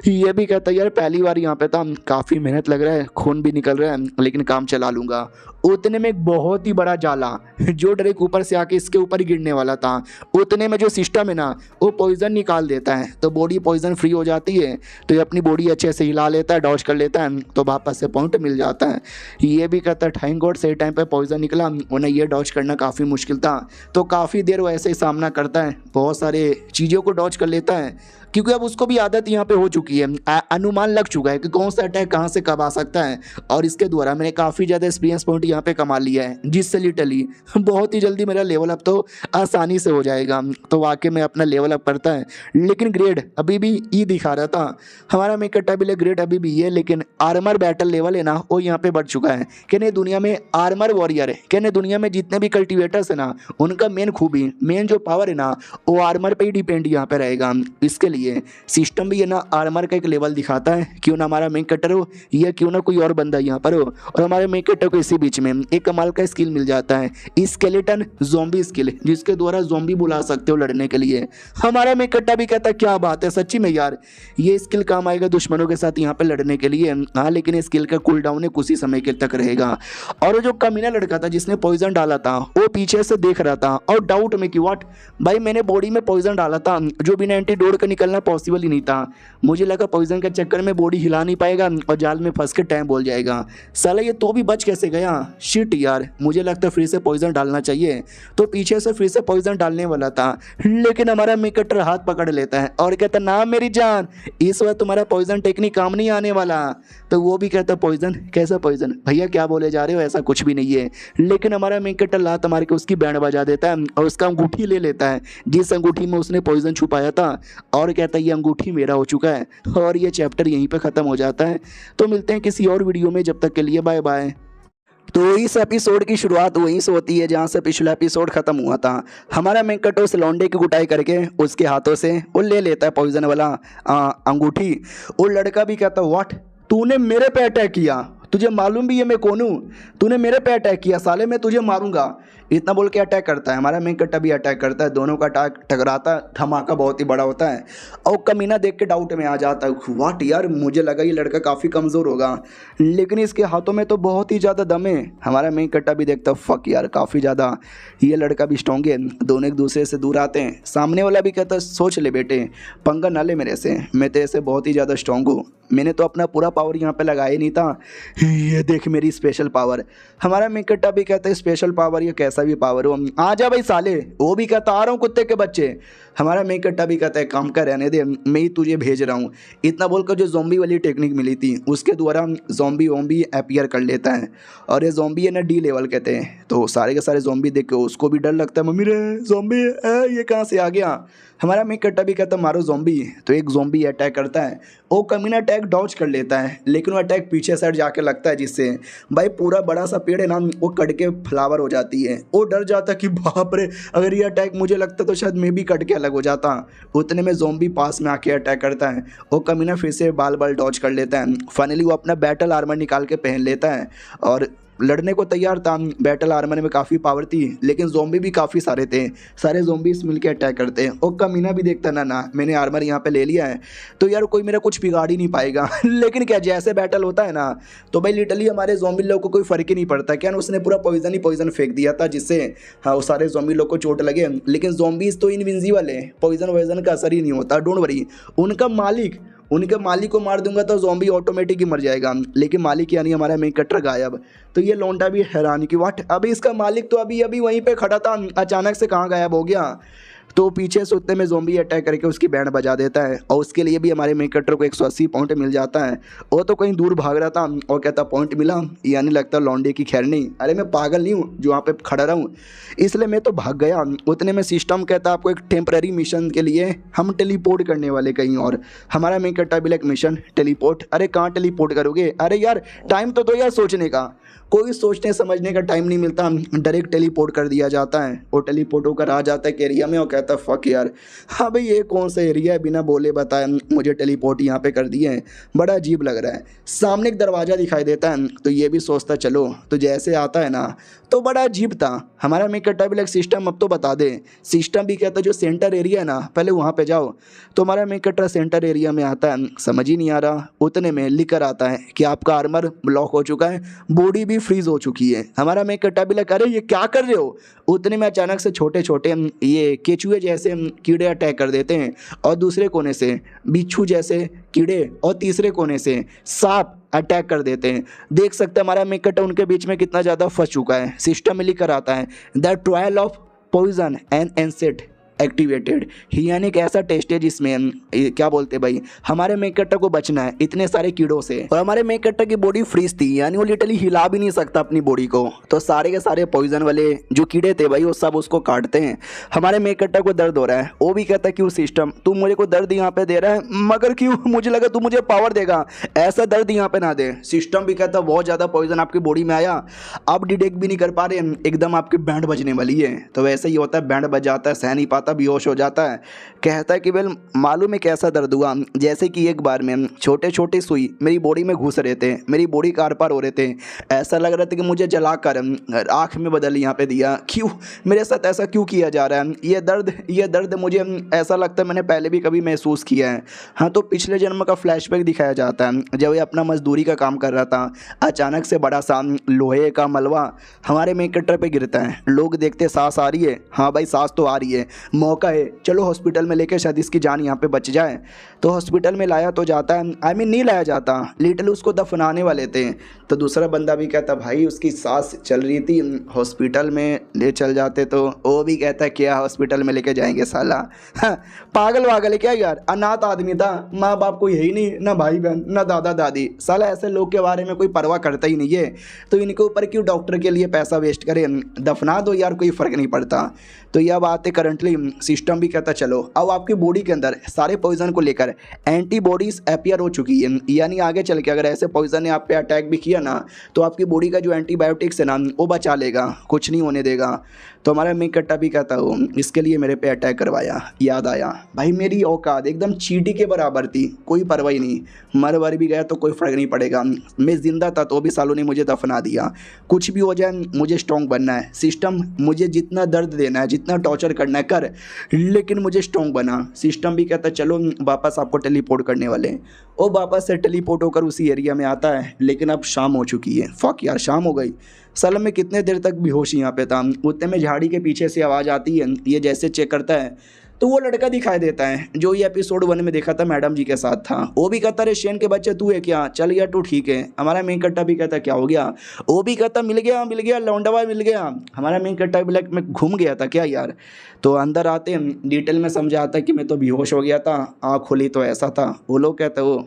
A: ये भी कहता है यार पहली बार यहाँ पे था, काफ़ी मेहनत लग रहा है, खून भी निकल रहा है, लेकिन काम चला लूँगा। उतने में एक बहुत ही बड़ा जाला जो डायरेक्ट ऊपर से आके इसके ऊपर ही गिरने वाला था, उतने में जो सिस्टम है ना वो पॉइजन निकाल देता है, तो बॉडी पॉइजन फ्री हो जाती है। तो ये अपनी बॉडी अच्छे से हिला लेता है, डॉज कर लेता है, तो वापस से पॉइंट मिल जाता है। ये भी कहता है थैंक गॉड सही टाइम पे पॉइजन निकला, उन्हें ये डॉज करना काफ़ी मुश्किल था। तो काफ़ी देर वो ऐसे ही सामना करता है, बहुत सारे चीज़ों को डॉज कर लेता है, क्योंकि अब उसको भी आदत यहाँ पे हो चुकी है, अनुमान लग चुका है कि कौन सा अटैक कहाँ से कब आ सकता है। और इसके द्वारा मैंने काफ़ी ज़्यादा एक्सपीरियंस पॉइंट यहाँ पे कमा लिया है, जिससे लिटरली बहुत ही जल्दी मेरा लेवल अप तो आसानी से हो जाएगा। तो वाकई में अपना लेवल अप करता है, लेकिन ग्रेड अभी भी ई दिखा रहा था। हमारा मेक कट्टा भी ग्रेड अभी भी ये, लेकिन आर्मर बैटल लेवल है ना वो यहाँ पे बढ़ चुका है। कहने दुनिया में आर्मर वॉरियर है, कहने दुनिया में जितने भी कल्टिवेटर्स है ना, उनका मेन खूबी, मेन जो पावर है ना, वो आर्मर पे ही डिपेंड यहाँ पे रहेगा। इसके लिए सिस्टम भी है ना आर्मर का एक लेवल दिखाता है, क्यों ना हमारा मेक कटर हो या क्यों ना कोई और बंदा यहाँ पर हो, और हमारे मेक कटर को इसी बीच में एक कमाल का स्किल मिल जाता है, स्केलेटन ज़ॉम्बी स्किल, जिसके द्वारा ज़ॉम्बी बुला सकते हो लड़ने के लिए। हमारा मेक कट्टा भी कहता है क्या बात है, सच्ची में यार ये स्किल काम आएगा दुश्मनों के साथ यहाँ पे लड़ने के लिए। हाँ, लेकिन इस स्किल का कूल डाउन है कुछ ही समय के तक रहेगा। और जो कमीना लड़का था जिसने पॉइजन डाला था, वो पीछे से देख रहा था और डाउट में कि व्हाट भाई मैंने बॉडी में पॉइजन डाला था, जो बिना एंटीडोट का निकलना पॉसिबल ही नहीं था। मुझे लगा पॉइजन के चक्कर में बॉडी हिला नहीं पाएगा और जाल में फंस के टाइम बोल जाएगा। साला ये तो भी बच कैसे गया, शिट यार, मुझे लगता है फिर से पॉइजन डालना चाहिए। तो पीछे से फिर से पॉइजन डालने वाला था, लेकिन हमारा मेक कटर हाथ पकड़ लेता है और कहता ना मेरी जान, इस बार तुम्हारा पॉइजन टेक्निक काम नहीं आने वाला। तो वो भी कहता पॉइजन, कैसा पॉइजन भैया, क्या बोले जा रहे हो, ऐसा कुछ भी नहीं है। लेकिन हमारा मेक कटर लात मार के उसकी बैंड बजा देता है और उसका अंगूठी ले लेता है, जिस अंगूठी में उसने पॉइजन छुपाया था, और कहता है ये अंगूठी मेरा हो चुका है। और ये चैप्टर यहीं पे ख़त्म हो जाता है। तो मिलते हैं किसी और वीडियो में, जब तक के लिए बाय बाय। तो इस एपिसोड की शुरुआत वहीं से होती है जहाँ से पिछला एपिसोड खत्म हुआ था। हमारा मेक कटर उस लौंडे की कुटाई करके उसके हाथों से वो ले लेता है पॉइजन वाला अंगूठी। वो लड़का भी कहता व्हाट, तूने मेरे पे अटैक किया, तुझे मालूम भी है मैं कौन हूँ, तूने मेरे पे अटैक किया, साले मैं तुझे मारूंगा, इतना बोल के अटैक करता है। हमारा मेक कट्टा भी अटैक करता है, दोनों का अटैक टकराता है, धमाका बहुत ही बड़ा होता है। और कमीना देख के डाउट में आ जाता है, व्हाट यार, मुझे लगा ये लड़का काफ़ी कमज़ोर होगा, लेकिन इसके हाथों में तो बहुत ही ज़्यादा दम है। हमारा मेक कट्टा भी देखता फक यार, काफ़ी ज़्यादा ये लड़का भी स्ट्रॉन्ग है। दोनों एक दूसरे से दूर आते हैं। सामने वाला भी कहता है सोच ले बेटे, पंगा ना ले मेरे से, मैं तेरे से बहुत ही ज़्यादा स्ट्रॉन्ग हूँ, मैंने तो अपना पूरा पावर यहाँ पे लगाया नहीं था, ये देख मेरी स्पेशल पावर। हमारा मेक कट्टा भी कहता है स्पेशल पावर या कैसा भी पावर हो, आ जा भाई साले। वो भी कहता आ रहा हूँ कुत्ते के बच्चे। हमारा मेक कट्टा भी कहता है काम का रहने दे, मैं ही तुझे भेज रहा हूँ। इतना बोलकर जो ज़ॉम्बी वाली टेक्निक मिली थी उसके द्वारा ज़ॉम्बी वॉम्बी अपीयर कर लेता है, और ये ज़ॉम्बी है ना डी लेवल कहते हैं। तो सारे के सारे ज़ॉम्बी देख के उसको भी डर लगता है, मम्मी रे ज़ॉम्बी ये कहाँ से आ गया। हमारा मेक कट्टा भी कहता मारो ज़ॉम्बी। तो एक ज़ॉम्बी अटैक करता है, वो कमीना अटैक डॉज कर लेता है, लेकिन वो अटैक पीछे साइड जाके लगता है, जिससे भाई पूरा बड़ा सा पेड़ है ना वो कट के फ्लावर हो जाती है। वो डर जाता कि बाप रे, अगर ये अटैक मुझे लगता तो शायद मैं भी कट के अलग हो जाता। उतने में ज़ॉम्बी पास में आके अटैक करता है, वो कमीना फिर से बाल बाल डॉज कर लेता है। फाइनली वो अपना बैटल आर्मर निकाल के पहन लेता है और लड़ने को तैयार था। बैटल आर्मर में काफ़ी पावर थी, लेकिन ज़ॉम्बी भी काफ़ी सारे थे, सारे ज़ॉम्बीज मिलके अटैक करते हैं। और कमीना भी देखता ना मैंने आर्मर यहाँ पे ले लिया है तो यार कोई मेरा कुछ बिगाड़ ही नहीं पाएगा। लेकिन क्या जैसे बैटल होता है ना तो भाई लिटरली हमारे ज़ॉम्बी लोग को कोई फ़र्क ही नहीं पड़ता। क्या उसने पूरा पॉइजन ही पॉइजन फेंक दिया था, जिससे हाँ वो सारे ज़ॉम्बी लोग को चोट लगे। लेकिन ज़ॉम्बीज तो इनविंसिबल है, पॉइजन वॉइजन का असर ही नहीं होता, डोंट वरी। उनके मालिक को मार दूंगा तो ज़ॉम्बी ऑटोमेटिक ही मर जाएगा, लेकिन मालिक यानी हमारा मेक कटर गायब। तो ये लौंडा भी हैरान कि वाट, अभी इसका मालिक तो अभी वहीं पे खड़ा था, अचानक से कहाँ गायब हो गया। तो पीछे से उतने में ज़ॉम्बी अटैक करके उसकी बैंड बजा देता है और उसके लिए भी हमारे मेन कैरेक्टर को 180 पॉइंट मिल जाता है। वो तो कहीं दूर भाग रहा था और कहता पॉइंट मिला, यानी लगता लौंडे की खैर नहीं। अरे मैं पागल नहीं हूँ जो वहाँ पे खड़ा रहा हूँ, इसलिए मैं तो भाग गया। उतने में सिस्टम कहता आपको एक टेम्पररी मिशन के लिए हम टेलीपोर्ट करने वाले कहीं और। हमारा मेन कैरेक्टर भी लाइक मिशन टेलीपोर्ट। अरे कहाँ टेलीपोर्ट करोगे, अरे यार टाइम तो दो यार सोचने का, कोई सोचने समझने का टाइम नहीं मिलता, डायरेक्ट टेलीपोर्ट कर दिया जाता है। वो टेलीपोर्ट होकर आ जाता है एक एरिया में और कहता है फक यार, हाँ भाई ये कौन सा एरिया है, बिना बोले बताए मुझे टेलीपोर्ट यहाँ पे कर दिए हैं, बड़ा अजीब लग रहा है। सामने एक दरवाज़ा दिखाई देता है तो ये भी सोचता चलो, तो जैसे आता है ना तो बड़ा अजीब था। हमारा मेक भी लाइक सिस्टम अब तो बता दे। सिस्टम भी कहता है जो सेंटर एरिया है ना पहले वहाँ पे जाओ। तो हमारा मेक सेंटर एरिया में आता है, समझ ही नहीं आ रहा। उतने में लिखकर आता है कि आपका आर्मर ब्लॉक हो चुका है, बॉडी भी फ्रीज हो चुकी है। हमारा मेक भी लाइक अरे ये क्या कर रहे हो। उतने में अचानक से छोटे छोटे ये केचुए जैसे कीड़े अटैक कर देते हैं और दूसरे कोने से बिच्छू जैसे कीड़े और तीसरे कोने से सांप अटैक कर देते हैं। देख सकते हैं हमारा मेकट उनके बीच में कितना ज़्यादा फंस चुका है। सिस्टम में लिखकर आता है the trial of poison and एनसेट एक्टिवेटेड, यानी एक ऐसा टेस्ट है जिसमें क्या बोलते हैं भाई हमारे मेकट्टा को बचना है इतने सारे कीड़ों से। और हमारे मेकट्टा की बॉडी फ्रीज थी, यानी वो लिटरली हिला भी नहीं सकता अपनी बॉडी को। तो सारे के सारे पॉइजन वाले जो कीड़े थे भाई वो सब उसको काटते हैं। हमारे मेकट्टा को दर्द हो रहा है, वो भी कहता है क्यों सिस्टम तू मुझे को दर्द यहाँ पे दे रहा है, मगर क्यों, मुझे लगा तू मुझे पावर देगा, ऐसा दर्द यहाँ पे ना दे। सिस्टम भी कहता बहुत ज़्यादा पॉइजन आपकी बॉडी में आया, आप डिटेक्ट भी नहीं कर पा रहे, एकदम आपकी बैंड बजने वाली है। तो वैसे ही होता है, बैंड बज जाता है, सह नहीं पाता, बेहोश हो जाता है। कहता है कि वेल मालूम है कैसा दर्द हुआ, जैसे कि एक बार में छोटे छोटे सुई मेरी बॉडी में घुस रहे थे, मेरी बॉडी का आर पार हो रहे थे, ऐसा लग रहा था कि मुझे जलाकर आँख में बदल यहाँ पे दिया। क्यों मेरे साथ ऐसा क्यों किया जा रहा है, ये दर्द मुझे ऐसा लगता है मैंने पहले भी कभी महसूस किया है। हाँ, तो पिछले जन्म का फ्लैशबैक दिखाया जाता है जब ये अपना मजदूरी का काम कर रहा था। अचानक से बड़ा सा लोहे का मलबा हमारे मेन कैरेक्टर पे गिरता है। लोग देखते सांस आ रही है, हाँ भाई सांस तो आ रही है, मौका है, चलो हॉस्पिटल में लेके शायद इसकी जान यहाँ पे बच जाए। तो हॉस्पिटल में लाया तो जाता है, नहीं लाया जाता, लिटरली उसको दफनाने वाले थे। तो दूसरा बंदा भी कहता भाई उसकी सांस चल रही थी, हॉस्पिटल में ले चल जाते। तो वो भी कहता है क्या हॉस्पिटल में लेके जाएंगे साला, हाँ, पागल वागल है क्या यार, अनाथ आदमी था, माँ बाप को यही नहीं, ना भाई बहन ना दादा दादी, साला ऐसे लोग के बारे में कोई परवाह करता ही नहीं है। तो इनके ऊपर क्यों डॉक्टर के लिए पैसा वेस्ट करें, दफना दो यार, कोई फ़र्क नहीं पड़ता। तो यह बात है करंटली सिस्टम भी कहता चलो अब आपकी बॉडी के अंदर सारे पॉइजन को लेकर एंटीबॉडीज अपीयर हो चुकी है, यानी आगे चल के अगर ऐसे पॉइजन ने आप पे अटैक भी किया ना तो आपकी बॉडी का जो एंटीबायोटिक्स है ना वो बचा लेगा, कुछ नहीं होने देगा। तो हमारा मेक कट्टा भी कहता हूँ इसके लिए मेरे पे अटैक करवाया। याद आया भाई मेरी औकात एकदम चींटी के बराबर थी, कोई परवाह ही नहीं, मर वर भी गया तो कोई फ़र्क नहीं पड़ेगा, मैं ज़िंदा था तो भी सालों ने मुझे दफना दिया, कुछ भी हो जाए मुझे स्ट्रॉन्ग बनना है। सिस्टम मुझे जितना दर्द देना है, जितना टॉर्चर करना है कर, लेकिन मुझे स्ट्रॉन्ग बना। सिस्टम भी कहता चलो वापस आपको टेलीपोर्ट करने वाले। वो वापस से टेलीपोर्ट होकर उसी एरिया में आता है, लेकिन अब शाम हो चुकी है। फक यार शाम हो गई, साला मैं कितने देर तक बेहोश यहाँ पे था। उतने में झाड़ी के पीछे से आवाज़ आती है, ये जैसे चेक करता है तो वो लड़का दिखाई देता है जो ये एपिसोड 1 में देखा था, मैडम जी के साथ था। वो भी कहता रे शेन के बच्चे तू है क्या, चल यार तू ठीक है। हमारा मेन कट्टा भी कहता क्या हो गया, वो भी कहता मिल गया लौंडवा मिल गया। हमारा मेन कट्टा भी लाइक मैं घूम गया था क्या यार। तो अंदर आते हैं डिटेल में समझाता है कि मैं तो बेहोश हो गया था, आँख खुली तो ऐसा था। वो लोग कहते वो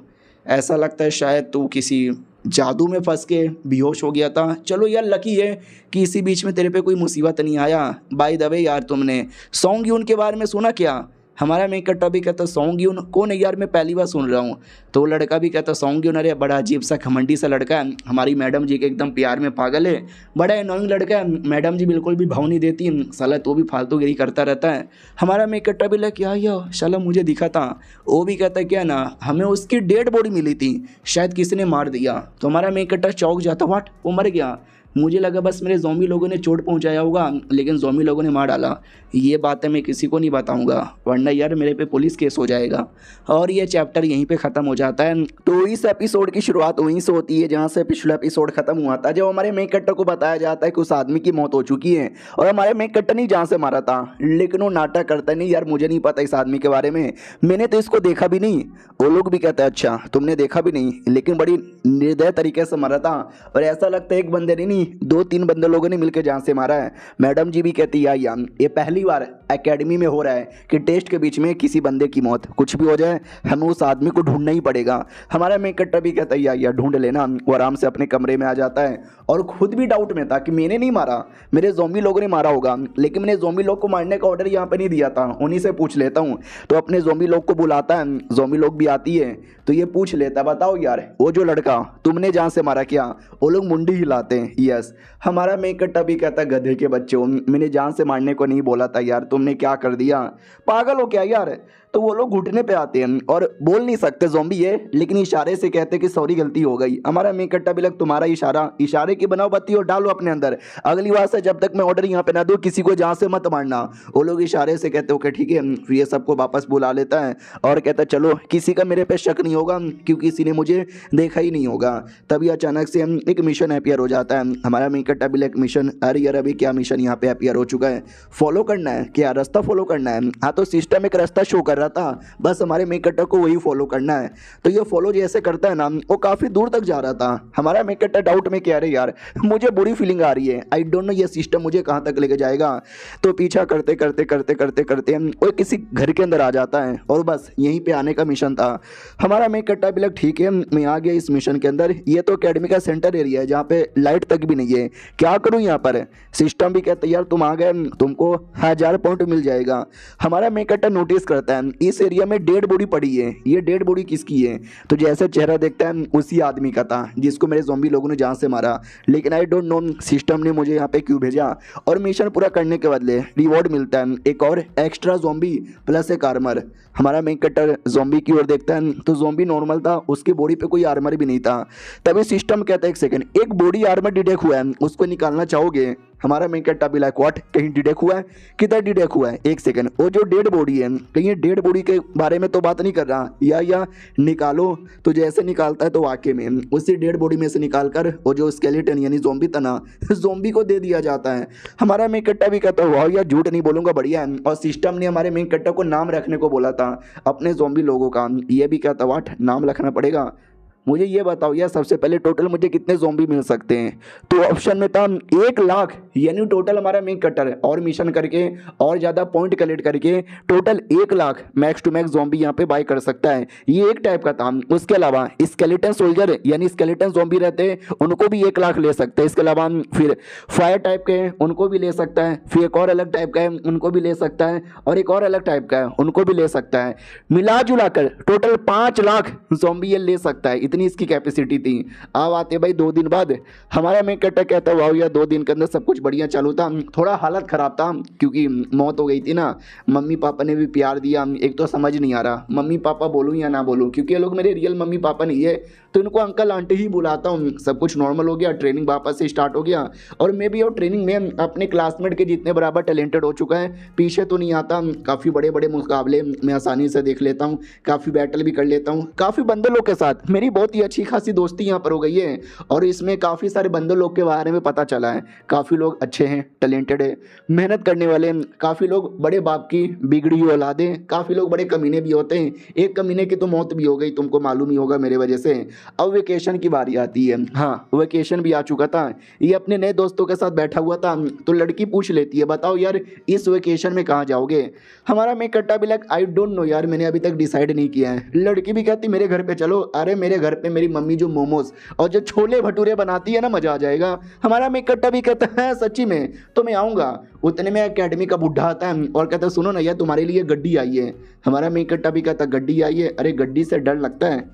A: ऐसा लगता है शायद तू किसी जादू में फंस के बेहोश हो गया था। चलो यार लकी है कि इसी बीच में तेरे पे कोई मुसीबत नहीं आया। बाय द वे यार तुमने सॉन्ग यून के बारे में सुना क्या। हमारा मेन कट्टा भी कहता सॉन्ग यून कौन है यार, मैं पहली बार सुन रहा हूँ। तो वो लड़का भी कहता सॉन्ग यून अरे बड़ा अजीब सा घमंडी सा लड़का है, हमारी मैडम जी के एकदम प्यार में पागल है, बड़ा एनोइंग लड़का है, मैडम जी बिल्कुल भी भाव नहीं देती, साला तो भी फालतूगिरी करता रहता है। हमारा मेन कट्टा भी लग क्या या साला मुझे दिखा था। वो भी कहता क्या ना हमें उसकी डेड बॉडी मिली थी, शायद किसी ने मार दिया। तो हमारा मेन कट्टा चौंक जाता, व्हाट वो मर गया। मुझे लगा बस मेरे ज़ॉम्बी लोगों ने चोट पहुंचाया होगा, लेकिन ज़ॉम्बी लोगों ने मार डाला। ये बातें मैं किसी को नहीं बताऊंगा वरना यार मेरे पे पुलिस केस हो जाएगा। और ये चैप्टर यहीं पे ख़त्म हो जाता है। तो इस एपिसोड की शुरुआत वहीं से होती है जहाँ से पिछला एपिसोड ख़त्म हुआ था, जब हमारे मेन कैरेक्टर को बताया जाता है कि उस आदमी की मौत हो चुकी है और हमारे मेन कैरेक्टर नहीं जहाँ से मारा था, लेकिन वो नाटक करता नहीं यार मुझे नहीं पता इस आदमी के बारे में, मैंने तो इसको देखा भी नहीं। वो लोग भी कहते हैं अच्छा तुमने देखा भी नहीं, लेकिन बड़ी निर्दय तरीके से मरा था। और ऐसा लगता है एक बंदे ने नहीं नहीं 2-3 बंदे लोगों ने मिलकर जान से मारा है। मैडम जी भी कहती है यार ये पहली बार एकेडमी में हो रहा है कि टेस्ट के बीच में किसी बंदे की मौत, कुछ भी हो जाए हमें उस आदमी को ढूंढना ही पड़ेगा। हमारा मेन कट्टा भी कहता है यार ढूंढ लेना। वो आराम से अपने कमरे में आ जाता है और खुद भी डाउट में था कि मैंने नहीं मारा, मेरे ज़ॉम्बी लोगों ने मारा होगा, लेकिन मैंने ज़ॉम्बी लोग को मारने का ऑर्डर यहाँ पर नहीं दिया था, उन्हीं से पूछ लेता हूँ। तो अपने ज़ॉम्बी लोग को बुलाता है, ज़ॉम्बी लोग भी आती है तो ये पूछ लेता है बताओ यार वो जो लड़का तुमने जान से मारा क्या? वो लोग मुंडी हिलाते हैं यस। हमारा मेन कट्टा भी कहता है गधे के बच्चों, मैंने जान से मारने को नहीं बोला था यार, तुमने क्या कर दिया, पागल हो क्या यार। तो वो लोग घुटने पे आते हैं और बोल नहीं सकते ज़ॉम्बी है, लेकिन इशारे से कहते हैं कि सॉरी गलती हो गई। हमारा मेन कट्टा भी लग तुम्हारा इशारे की बनाओ बत्ती और डालो अपने अंदर, अगली बार से जब तक मैं ऑर्डर यहाँ पे ना दूँ किसी को जान से मत मारना। वो लोग इशारे से कहते ओके ठीक है। फिर ये सबको वापस बुला लेता है और कहता चलो किसी का मेरे पे शक नहीं होगा क्योंकि किसी ने मुझे देखा ही नहीं होगा। तभी अचानक से एक मिशन अपीयर हो जाता है। हमारा मेन कट्टा भी एक मिशन, अरे यार अभी क्या मिशन यहाँ पे अपीयर हो चुका है, फॉलो करना है क्या, रास्ता फॉलो करना है। हाँ तो सिस्टम एक रास्ता शो कर रहा था, बस हमारे मेन कट्टा को वही फॉलो करना है। तो ये फॉलो जैसे करता है ना वो काफ़ी दूर तक जा रहा था। हमारा मेन कट्टा डाउट में कह रहे यार मुझे बुरी फीलिंग आ रही है, आई डोंट नो ये सिस्टम मुझे कहाँ तक लेके जाएगा। तो पीछा करते करते करते करते करते वो किसी घर के अंदर आ जाता है और बस यहीं पे आने का मिशन था। हमारा मेन कट्टा भी लग ठीक है मैं आ गया इस मिशन के अंदर, ये तो अकेडमी का सेंटर एरिया है जहाँ पे लाइट तक भी नहीं है, क्या करूँ यहाँ पर। सिस्टम भी कहता है यार तुम आ गए तुमको 1000 पॉइंट मिल जाएगा। हमारा मेन कट्टा नोटिस करता है इस एरिया में डेड बॉडी पड़ी है, ये डेड बॉडी किसकी है। तो जैसे चेहरा देखता है उसी आदमी का था जिसको मेरे ज़ॉम्बी लोगों ने जान से मारा, लेकिन आई डोंट नो सिस्टम ने मुझे यहाँ पे क्यों भेजा। और मिशन पूरा करने के बदले रिवॉर्ड मिलता है एक और एक्स्ट्रा ज़ॉम्बी प्लस एक आर्मर। हमारा मेन कट्टर ज़ॉम्बी की ओर देखता है तो ज़ॉम्बी नॉर्मल था, उसकी बॉडी पे कोई आर्मर भी नहीं था। तभी सिस्टम कहता है एक सेकंड, एक बॉडी आर्मर डिटेक्ट हुआ है, उसको निकालना चाहोगे। हमारा मेन कट्टा भी लाइक व्हाट, कहीं डिटेक्ट हुआ है, किधर डिटेक्ट हुआ है, एक सेकंड वो जो डेड बॉडी है कहीं डेड बॉडी के बारे में तो बात नहीं कर रहा, या निकालो। तो जैसे निकालता है तो वाकई में उसी डेड बॉडी में से निकाल कर वो जो स्केलेटन यानी ज़ॉम्बी तना ज़ॉम्बी को दे दिया जाता है। हमारा मेन कट्टा भी कहता है वाह यार झूठ नहीं बोलूँगा बढ़िया है। और सिस्टम ने हमारे मेन कट्टा को नाम रखने को बोला था अपने ज़ॉम्बी लोगों का, ये भी कहता व्हाट नाम रखना पड़ेगा। मुझे ये बताओ यार सबसे पहले टोटल मुझे कितने ज़ॉम्बी मिल सकते हैं। तो ऑप्शन में था 1 लाख, यानी टोटल हमारा मेन कट्टर और मिशन करके और ज़्यादा पॉइंट कलेक्ट करके total 1 lakh max to max zombie यहाँ पे बाय कर सकता है, ये एक टाइप का था। उसके अलावा स्केलेटन सोल्जर यानी स्केलेटन ज़ॉम्बी रहते हैं उनको भी 1 लाख ले सकते हैं। इसके अलावा फिर फायर टाइप के हैं उनको भी ले सकता है, फिर एक और अलग टाइप का है उनको भी ले सकता है, और एक और अलग टाइप का है उनको भी ले सकता है। मिला जुला कर टोटल 5 लाख ज़ॉम्बी ये ले सकता है, इतनी इसकी कैपेसिटी थी। अब आते भाई 2 दिन बाद, हमारा मेन कट्टा कहता वाह यार 2 दिन के अंदर सब कुछ बढ़िया चालू था, थोड़ा हालत ख़राब था क्योंकि मौत हो गई थी ना। मम्मी पापा ने भी प्यार दिया, एक तो समझ नहीं आ रहा मम्मी पापा बोलूँ या ना बोलूँ, क्योंकि ये लोग मेरे रियल मम्मी पापा नहीं है तो इनको अंकल आंटी ही बुलाता हूँ। सब कुछ नॉर्मल हो गया, ट्रेनिंग वापस से स्टार्ट हो गया और मैं भी और ट्रेनिंग में अपने क्लासमेट के जितने बराबर टैलेंटेड हो चुका है, पीछे तो नहीं आता। काफ़ी बड़े बड़े मुकाबले मैं आसानी से देख लेता हूँ, काफ़ी बैटल भी कर लेता हूँ, काफ़ी बंदे लोग के साथ मेरी बहुत ही अच्छी खासी दोस्ती यहाँ पर हो गई है। और इसमें काफ़ी सारे बंदे लोग के बारे में पता चला है, काफ़ी लोग अच्छे हैं, टैलेंटेड है, मेहनत करने वाले, काफ़ी लोग बड़े बाप की बिगड़ी हुई औलादें, काफ़ी लोग बड़े कमीने भी होते हैं। एक कमीने की तो मौत भी हो गई, तुमको मालूम ही होगा मेरे वजह से। अब वेकेशन की बारी आती है, हाँ वेकेशन भी आ चुका था, ये अपने नए दोस्तों के साथ बैठा हुआ था तो लड़की पूछ लेती है बताओ यार इस वेकेशन में कहाँ जाओगे। हमारा मेन कट्टा भी लाइक आई डोंट नो यार मैंने अभी तक डिसाइड नहीं किया है। लड़की भी कहती मेरे घर पे चलो, अरे मेरे घर पे मेरी मम्मी जो मोमोज और जो छोले भटूरे बनाती है ना मजा आ जाएगा। हमारा मेन कट्टा भी कहता है सच्ची में तो मैं आऊँगा। उतने में एकेडमी का बुढ़ा आता है और कहता है सुनो ना यार तुम्हारे लिए गड्डी आई है। हमारा मेन कट्टा भी कहता गड्डी आई है, अरे गड्डी से डर लगता है,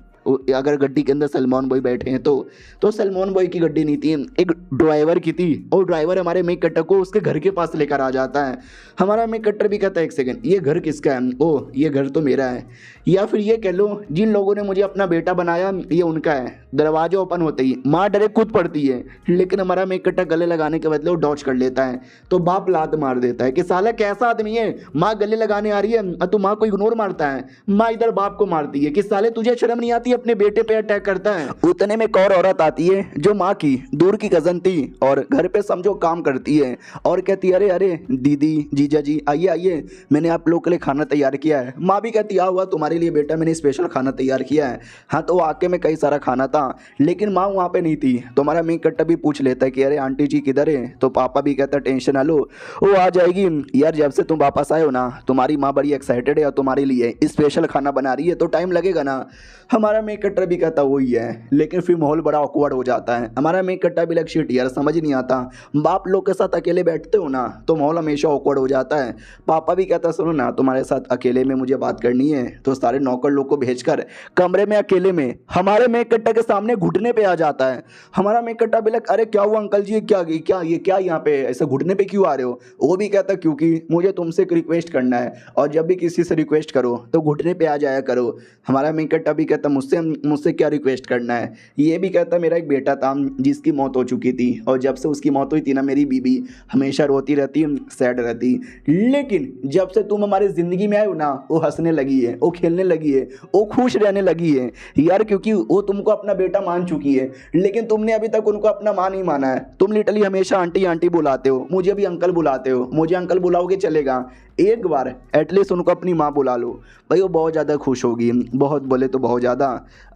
A: अगर गड्डी के अंदर सलमान बॉय बैठे हैं तो सलमान बॉय की गड्डी नहीं थी, एक ड्राइवर की थी और ड्राइवर हमारे मेन कट्टर को उसके घर के पास लेकर आ जाता है। हमारा मेन कट्टर भी कहता है एक सेकंड ये घर किसका है, ओ ये घर तो मेरा है, या फिर ये कह लो जिन लोगों ने मुझे अपना बेटा बनाया ये उनका है। दरवाजा ओपन होते ही माँ डायरेक्ट कूद पड़ती है, लेकिन हमारा मेन कट्टर गले लगाने के बदले वो डॉच कर लेता है तो बाप लात मार देता है कि साला कैसा आदमी है, माँ गले लगाने आ रही है और तू माँ को इग्नोर मारता है। माँ इधर बाप को मारती है कि साले तुझे शर्म नहीं आती है अपने बेटे पे अटैक करता है। उतने में एक और औरत आती है जो माँ की दूर की कजन थी और घर पे समझो काम करती है और कहती है अरे अरे दीदी जीजा जी आइए आइए, मैंने आप लोग के लिए खाना तैयार किया है। माँ भी कहती हुआ तुम्हारे लिए बेटा मैंने स्पेशल खाना तैयार किया है। हाँ तो वाकई में कई सारा खाना था, लेकिन माँ वहाँ पे नहीं थी। तो हमारा मेन कट्टा भी पूछ लेता है कि अरे आंटी जी किधर है। तो पापा भी कहता है टेंशन ना लो, वो आ जाएगी यार, जब से तुम वापस आए हो ना तुम्हारी माँ बड़ी एक्साइटेड है और तुम्हारे लिए स्पेशल खाना बना रही है तो टाइम लगेगा ना। हमारा मेन कट्टा भी कहता वही है, लेकिन फिर माहौल बड़ा ऑकवर्ड हो जाता है। हमारा मेन कट्टा भी लग शिट यार समझ नहीं आता, बाप लोग के साथ अकेले बैठते हो ना तो माहौल हमेशा ऑकवर्ड हो जाता है। पापा भी कहता सुनो ना तुम्हारे साथ अकेले में मुझे बात करनी है। तो सारे नौकर लोग को भेजकर कमरे में अकेले में हमारे मेन कट्टा के सामने घुटने पे आ जाता है। हमारा मेन कट्टा भी लग अरे क्या हुआ अंकल जी, क्या यहाँ पे ऐसे घुटने पे क्यों आ रहे हो। वो भी कहता क्योंकि मुझे तुमसे एक रिक्वेस्ट करना है और जब भी किसी से रिक्वेस्ट करो तो घुटने पे आ जाया करो। हमारा मेन कट्टा भी कहता मुझसे मुझसे क्या रिक्वेस्ट करना है। ये भी कहता मेरा एक बेटा था जिसकी मौत हो चुकी थी और जब से उसकी मौत हुई थी ना मेरी बीबी हमेशा रोती रहती सैड रहती, लेकिन जब से तुम हमारी ज़िंदगी में आए हो ना वो हंसने लगी है, वो खेलने लगी है, वो खुश रहने लगी है यार, क्योंकि वो तुमको अपना बेटा मान चुकी है लेकिन तुमने अभी तक उनको अपना माँ नहीं माना है। तुम लिटरली हमेशा आंटी आंटी बुलाते हो, मुझे भी अंकल बुलाते हो, मुझे अंकल बुलाओगे चलेगा, एक बार एटलीस्ट उनको अपनी माँ बुला लो। भाई वो बहुत ज़्यादा खुश होगी, बहुत बोले तो बहुत ज़्यादा।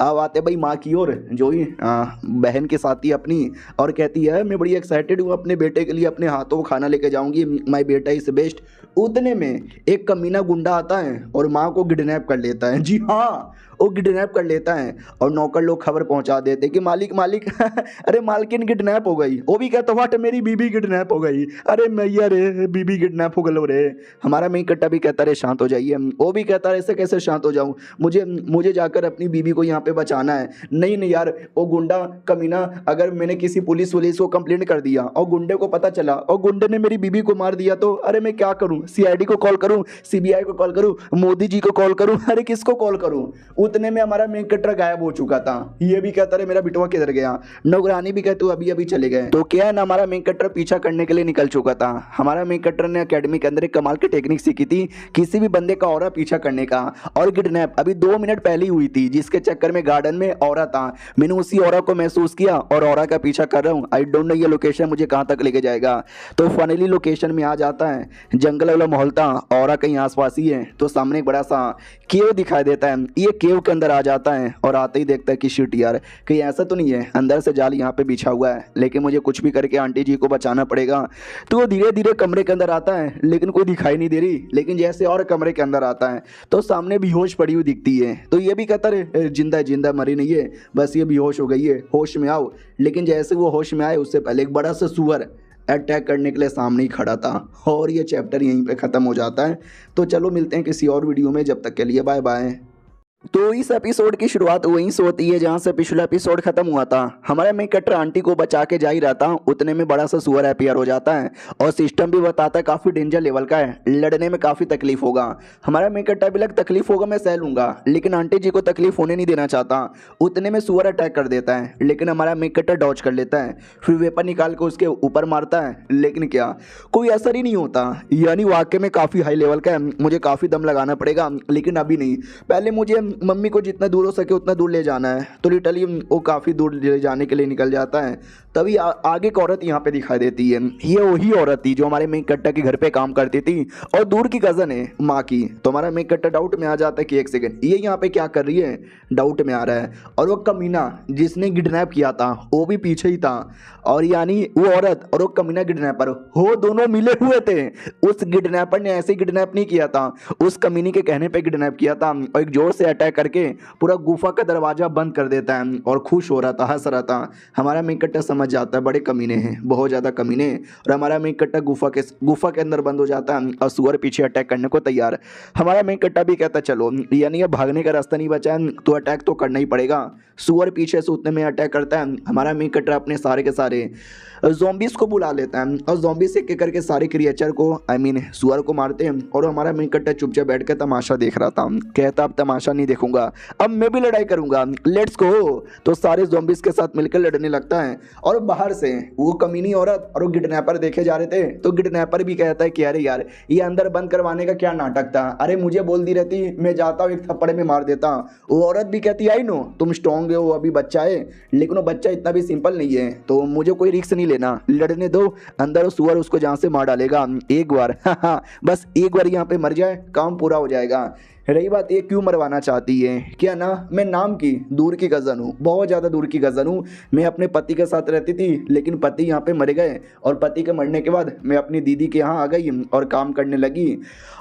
A: अब आते भाई माँ की ओर जो ही बहन के साथ ही अपनी और कहती है मैं बड़ी एक्साइटेड हूँ अपने बेटे के लिए, अपने हाथों को खाना लेके जाऊँगी, माई बेटा इज़ बेस्ट। उतने में एक कमीना गुंडा आता है और माँ को किडनैप कर लेता है। जी हाँ वो किडनैप कर लेता है और नौकर लोग खबर पहुंचा देते कि मालिक मालिक अरे मालकिन किडनैप हो गई। वो भी कहता वाट मेरी बीबी किडनैप हो गई, अरे मैया रे बीबी किडनैप हो गलो रे। हमारा मेन कट्टा भी कहता रे शांत हो जाइए। वो भी कहता है ऐसे कैसे शांत हो जाऊं, मुझे जाकर अपनी बीबी को यहाँ पे बचाना है। नहीं नहीं यार वो गुंडा कमीना, अगर मैंने किसी पुलिस को कंप्लेंट कर दिया और गुंडे को पता चला और गुंडे ने मेरी बीबी को मार दिया तो अरे मैं क्या करूं, सीआईडी को कॉल करूं, सीबीआई को कॉल करूं, मोदी जी को कॉल करूं, अरे किसको कॉल करूं। उतने में हमारा मेन कट्टा गायब हो चुका था। ये भी कहता रहे मेरा बिटवा किधर गया। नौकरानी भी कहते अभी अभी चले गए। तो क्या है ना हमारा मेन कट्टा पीछा करने के लिए निकल चुका था। हमारा मेन कट्टा ने एकेडमी के अंदर एक कमाल की टेक्निक सीखी थी किसी भी बंदे का औरा पीछा करने का, और किडनैप अभी 2 मिनट पहले ही हुई थी जिसके चक्कर में गार्डन में औरा था। मैंने उसी औरा को महसूस किया और औरा का पीछा कर रहा हूँ। आई डोंट नो ये लोकेशन मुझे कहाँ तक लेके जाएगा। तो फाइनली लोकेशन में आ जाता है, जंगल वाला माहौल था, औरा कहीं आसपास ही है। तो सामने एक बड़ा सा केव दिखाई देता है, ये केव के अंदर आ जाता है और आते ही देखता है कि शिट यार कहीं ऐसा तो नहीं है अंदर से जाल यहाँ पे बिछा हुआ है, लेकिन मुझे कुछ भी करके आंटी जी को बचाना पड़ेगा। तो वो धीरे धीरे कमरे के अंदर आता है लेकिन कोई दिखाई नहीं दे रही, लेकिन जैसे और कमरे के अंदर आता है तो सामने बेहोश पड़ी हुई दिखती है। तो ये भी कहता है जिंदा है, जिंदा मरी नहीं है, बस ये बेहोश हो गई है, होश में आओ। लेकिन जैसे वो होश में आए उससे पहले एक बड़ा सा सुअर अटैक करने के लिए सामने ही खड़ा था और ये चैप्टर यहीं पे ख़त्म हो जाता है। तो चलो मिलते हैं किसी और वीडियो में, जब तक के लिए बाय बाय। तो इस एपिसोड की शुरुआत वहीं से होती है जहाँ से पिछला एपिसोड खत्म हुआ था। हमारा मेन कट्टर आंटी को बचा के जा ही रहा था, उतने में बड़ा सा सुअर अपीयर हो जाता है और सिस्टम भी बताता है काफ़ी डेंजर लेवल का है, लड़ने में काफ़ी तकलीफ होगा। हमारा मेन कट्टर भी लग तकलीफ होगा मैं सह लूँगा, लेकिन आंटी जी को तकलीफ होने नहीं देना चाहता। उतने में सुअर अटैक कर देता है लेकिन हमारा मेन कट्टर डॉज कर लेता है, फिर वेपन निकाल के उसके ऊपर मारता है, लेकिन क्या कोई असर ही नहीं होता। यानी वाकई में काफ़ी हाई लेवल का है, मुझे काफ़ी दम लगाना पड़ेगा, लेकिन अभी नहीं, पहले मुझे मम्मी को जितना दूर हो सके उतना दूर ले जाना है। तो लिटरली वो काफ़ी दूर ले जाने के लिए निकल जाता है। तभी आगे एक औरत यहाँ पे दिखाई देती है। ये वही औरत थी जो हमारे मेन कट्टा के घर पे काम करती थी और दूर की कज़न है माँ की। तो हमारा मेन कट्टा डाउट में आ जाता है कि एक सेकंड ये यहाँ पे क्या कर रही है, डाउट में आ रहा है। और वो कमीना जिसने किडनैप किया था वो भी पीछे ही था, और यानी वो औरत और वो कमीना किडनैपर वो दोनों मिले हुए थे। उस किडनैपर ने ऐसे किडनैप नहीं किया था, उस कमीनी के कहने पे किडनैप किया था और एक जोर से अटैक करके पूरा गुफा का दरवाजा बंद कर देता है और खुश हो रहा था, हंस रहा था। हमारा मेन कट्टा समझ जाता है बड़े कमीने हैं, बहुत ज़्यादा कमीने, और हमारा मेन कट्टा गुफा के अंदर बंद हो जाता है और सुअर पीछे अटैक करने को तैयार। हमारा मेन कट्टा भी कहता चलो यानी अब भागने का रास्ता नहीं बचा है तो अटैक तो करना ही पड़ेगा। सुअर पीछे से उतने में अटैक करता है। हमारा मेन कट्टा अपने सारे के सारे ज़ॉम्बीज़ को बुला लेता है और ज़ॉम्बी से एक करके सारे क्रिएचर को सुअर को मारते हैं। और हमारा मेन कट्टा चुपचाप बैठ कर तमाशा देख रहा था, कहता अब तमाशा नहीं देखूंगा, अब मैं भी लड़ाई करूंगा, लेट्स गो। तो सारे ज़ॉम्बीज के साथ मिलकर लड़ने लगता है। और बाहर से वो कमीनी औरत और वो किडनैपर देखे जा रहे थे, तो किडनैपर भी कहता है कि अरे यार ये अंदर बंद करवाने का क्या नाटक था, अरे मुझे बोल दी रहती मैं जाता हूँ एक थप्पड़ में मार देता। वो औरत भी कहती आई नो तुम स्ट्रॉन्ग हो, अभी बच्चा है, लेकिन वो बच्चा इतना भी सिंपल नहीं है, तो मुझे कोई रिस्क नहीं लेना, लड़ने दो, अंदर वो सुअर उसको जहाँ से मार डालेगा एक बार। बस एक बार यहाँ पे मर जाए काम पूरा हो जाएगा। रही बात ये क्यों मरवाना चाहती है, क्या ना मैं नाम की दूर की कज़न हूँ, बहुत ज़्यादा दूर की कज़न हूँ। मैं अपने पति के साथ रहती थी, लेकिन पति यहाँ पे मर गए, और पति के मरने के बाद मैं अपनी दीदी के यहाँ आ गई और काम करने लगी।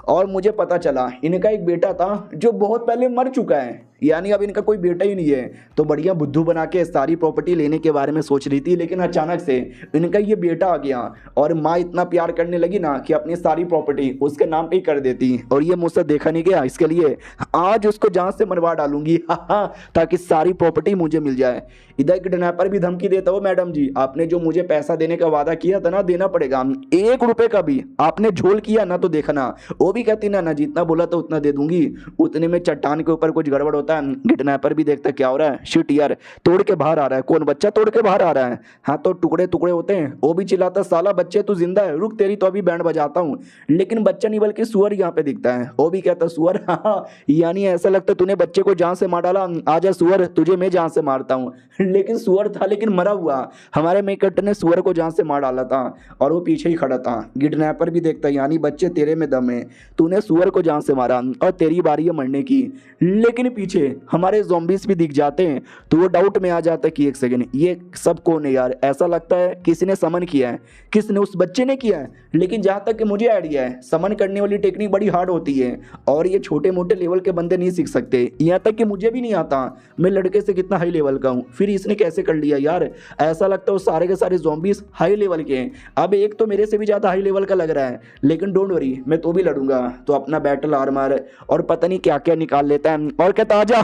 A: और मुझे पता चला इनका एक बेटा था जो बहुत पहले मर चुका है, यानी अब इनका कोई बेटा ही नहीं है। तो बढ़िया बुद्धू बना के सारी प्रॉपर्टी लेने के बारे में सोच रही थी, लेकिन अचानक से इनका ये बेटा आ गया और माँ इतना प्यार करने लगी ना कि अपनी सारी प्रॉपर्टी उसके नाम पे ही कर देती। और ये मुझसे देखा नहीं गया, इसके लिए आज उसको जान से मरवा डालूंगी, ताकि सारी प्रॉपर्टी मुझे मिल जाए। इधर किडनैपर भी धमकी देता हो, मैडम जी आपने जो मुझे पैसा देने का वादा किया था ना, देना पड़ेगा, 1 रुपए का भी आपने झोल किया ना तो देखना। वो भी कहती ना जितना बोला था उतना दे दूंगी। उतने में चट्टान के ऊपर कुछ गड़बड़ होता है, किडनैपर भी देखता क्या हो रहा है, शिट यार तोड़ के बाहर आ रहा है, कौन बच्चा तोड़ के बाहर आ रहा है। हाँ तो टुकड़े टुकड़े होते हैं। वो भी चिल्लाता साला बच्चे तू जिंदा है, रुक तेरी तो अभी बैंड बजाता हूँ। लेकिन बच्चा नहीं बल्कि सुअर यहाँ पे दिखता है। वो भी कहता सुअर, हाँ यानी ऐसा लगता तूने बच्चे को जान से मार डाला, आजा सुअर तुझे मैं जान से मारता हूँ। लेकिन सुअर था लेकिन मरा हुआ। हमारे मेकट ने सुअर को जान से मार डाला था और वो पीछे ही खड़ा था। किडनैपर भी देखता यानी बच्चे तेरे में दम है, तूने सुअर को जान से मारा और तेरी बारी है मरने की। लेकिन पीछे हमारे ज़ॉम्बीज भी दिख जाते हैं, तो वो डाउट में आ जाता है कि एक सेकंड ये सब कौन है यार, ऐसा लगता है किसी ने समन किया है, किसने, उस बच्चे ने किया है। लेकिन जहाँ तक कि मुझे आइडिया है समन करने वाली टेक्निक बड़ी हार्ड होती है और ये छोटे मोटे लेवल के बंदे नहीं सीख सकते, यहाँ तक कि मुझे भी नहीं आता, मैं लड़के से कितना हाई लेवल का हूँ, फिर इसने कैसे कर लिया यार। ऐसा लगता है वो सारे के सारे ज़ॉम्बीज हाई लेवल के हैं। अब एक तो मेरे से भी ज़्यादा हाई लेवल का लग रहा है, लेकिन डोंट वरी मैं तो भी लड़ूंगा। तो अपना बैटल आर्मर और पता नहीं क्या क्या निकाल लेता है और कहता आजा,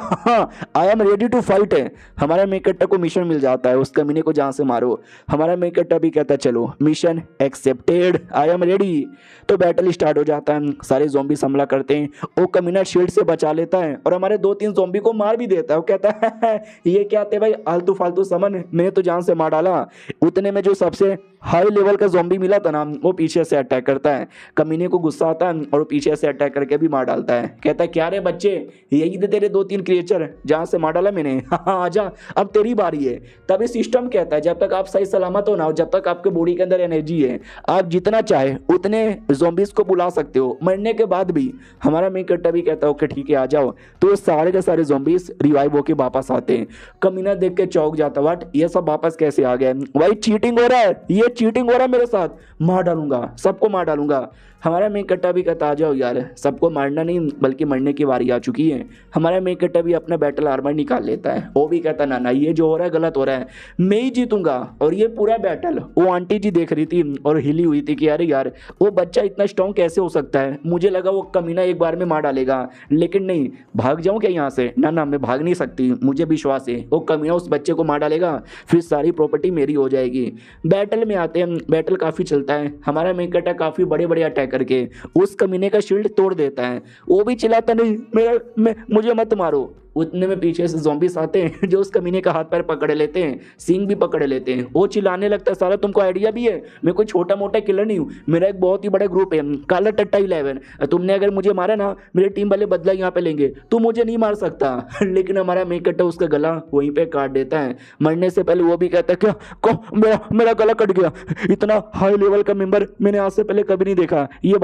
A: I am ready to fight है। हमारा मेकट्टा को मिशन मिल जाता है, उस कमीने को जहाँ से मारो। हमारा मेकट्टा भी कहता है चलो mission accepted, I am ready. तो बैटल स्टार्ट हो जाता है, सारे ज़ॉम्बी हमला करते हैं। वो कमीना शील्ड से बचा लेता है और हमारे 2-3 ज़ॉम्बी को मार भी देता है। वो कहता है ये क्या थे भाई आलतू फालतू समन, मैं तो जान से मार डाला। उतने में जो सबसे हाई लेवल का ज़ॉम्बी मिला था ना, वो पीछे से अटैक करता है। कमीने को गुस्सा आता है और वो पीछे से अटैक करके भी मार डालता है। कहता है क्या रे बच्चे, यही थे तेरे 2-3 क्रिएचर जहाँ से मार डाला मैंने, हाँ आजा अब तेरी बारी है। तभी सिस्टम कहता है जब तक आप सही सलामत हो ना, जब तक आपके बॉडी के अंदर एनर्जी है, आप जितना चाहे उतने ज़ॉम्बीज को बुला सकते हो मरने के बाद भी। हमारा मेकट्टा भी कहता है ओके ठीक है आ जाओ। तो सारे के सारे ज़ॉम्बीज रिवाइव होके वापस आते हैं। कमीना देख के चौंक जाता, व्हाट ये सब वापस कैसे आ गए, भाई चीटिंग हो रहा है, ये चीटिंग हो रहा है मेरे साथ, मार डालूंगा सबको मार डालूंगा। हमारा मेकट्टा भी कहता आ जाओ यार, सबको मारना नहीं बल्कि मरने की बारी आ चुकी है। हमारा मेकट्टा भी अपना बैटल आर्मर निकाल लेता है। वो भी कहता ना ये जो हो रहा है गलत हो रहा है, मैं ही जीतूंगा। और ये पूरा बैटल वो आंटी जी देख रही थी और हिली हुई थी कि अरे यार वो बच्चा इतना स्ट्रॉन्ग कैसे हो सकता है। मुझे लगा वो कमीना एक बार में मार डालेगा, लेकिन नहीं, भाग जाऊं क्या यहाँ से, ना मैं भाग नहीं सकती, मुझे विश्वास है वो कमीना उस बच्चे को मार डालेगा, फिर सारी प्रॉपर्टी मेरी हो जाएगी। बैटल में आते हैं, बैटल काफ़ी चलता है। हमारा मेकट्टा काफ़ी बड़े बड़े अटैक करके उस कमीने का शील्ड तोड़ देता है। वो भी चिल्लाता नहीं मुझे मत मारो। उतने में पीछे से ज़ॉम्बीज आते हैं जो उस कमीने का हाथ पैर पकड़ लेते हैं, सींग भी पकड़ लेते हैं। वो चिल्लाने लगता है सारा तुमको आइडिया भी है, मैं कोई छोटा मोटा किलर नहीं हूँ, मेरा एक बहुत ही बड़ा ग्रुप है काला टट्टा 11, तुमने अगर मुझे मारा ना मेरे टीम वाले बदला यहाँ पे लेंगे, तू मुझे नहीं मार सकता। लेकिन हमारा मेकट्टा उसका गला वहीं पे काट देता है। मरने से पहले वो भी कहता है क्या मेरा गला कट गया, इतना हाई लेवल का मेंबर मैंने आज से पहले कभी नहीं देखा, ये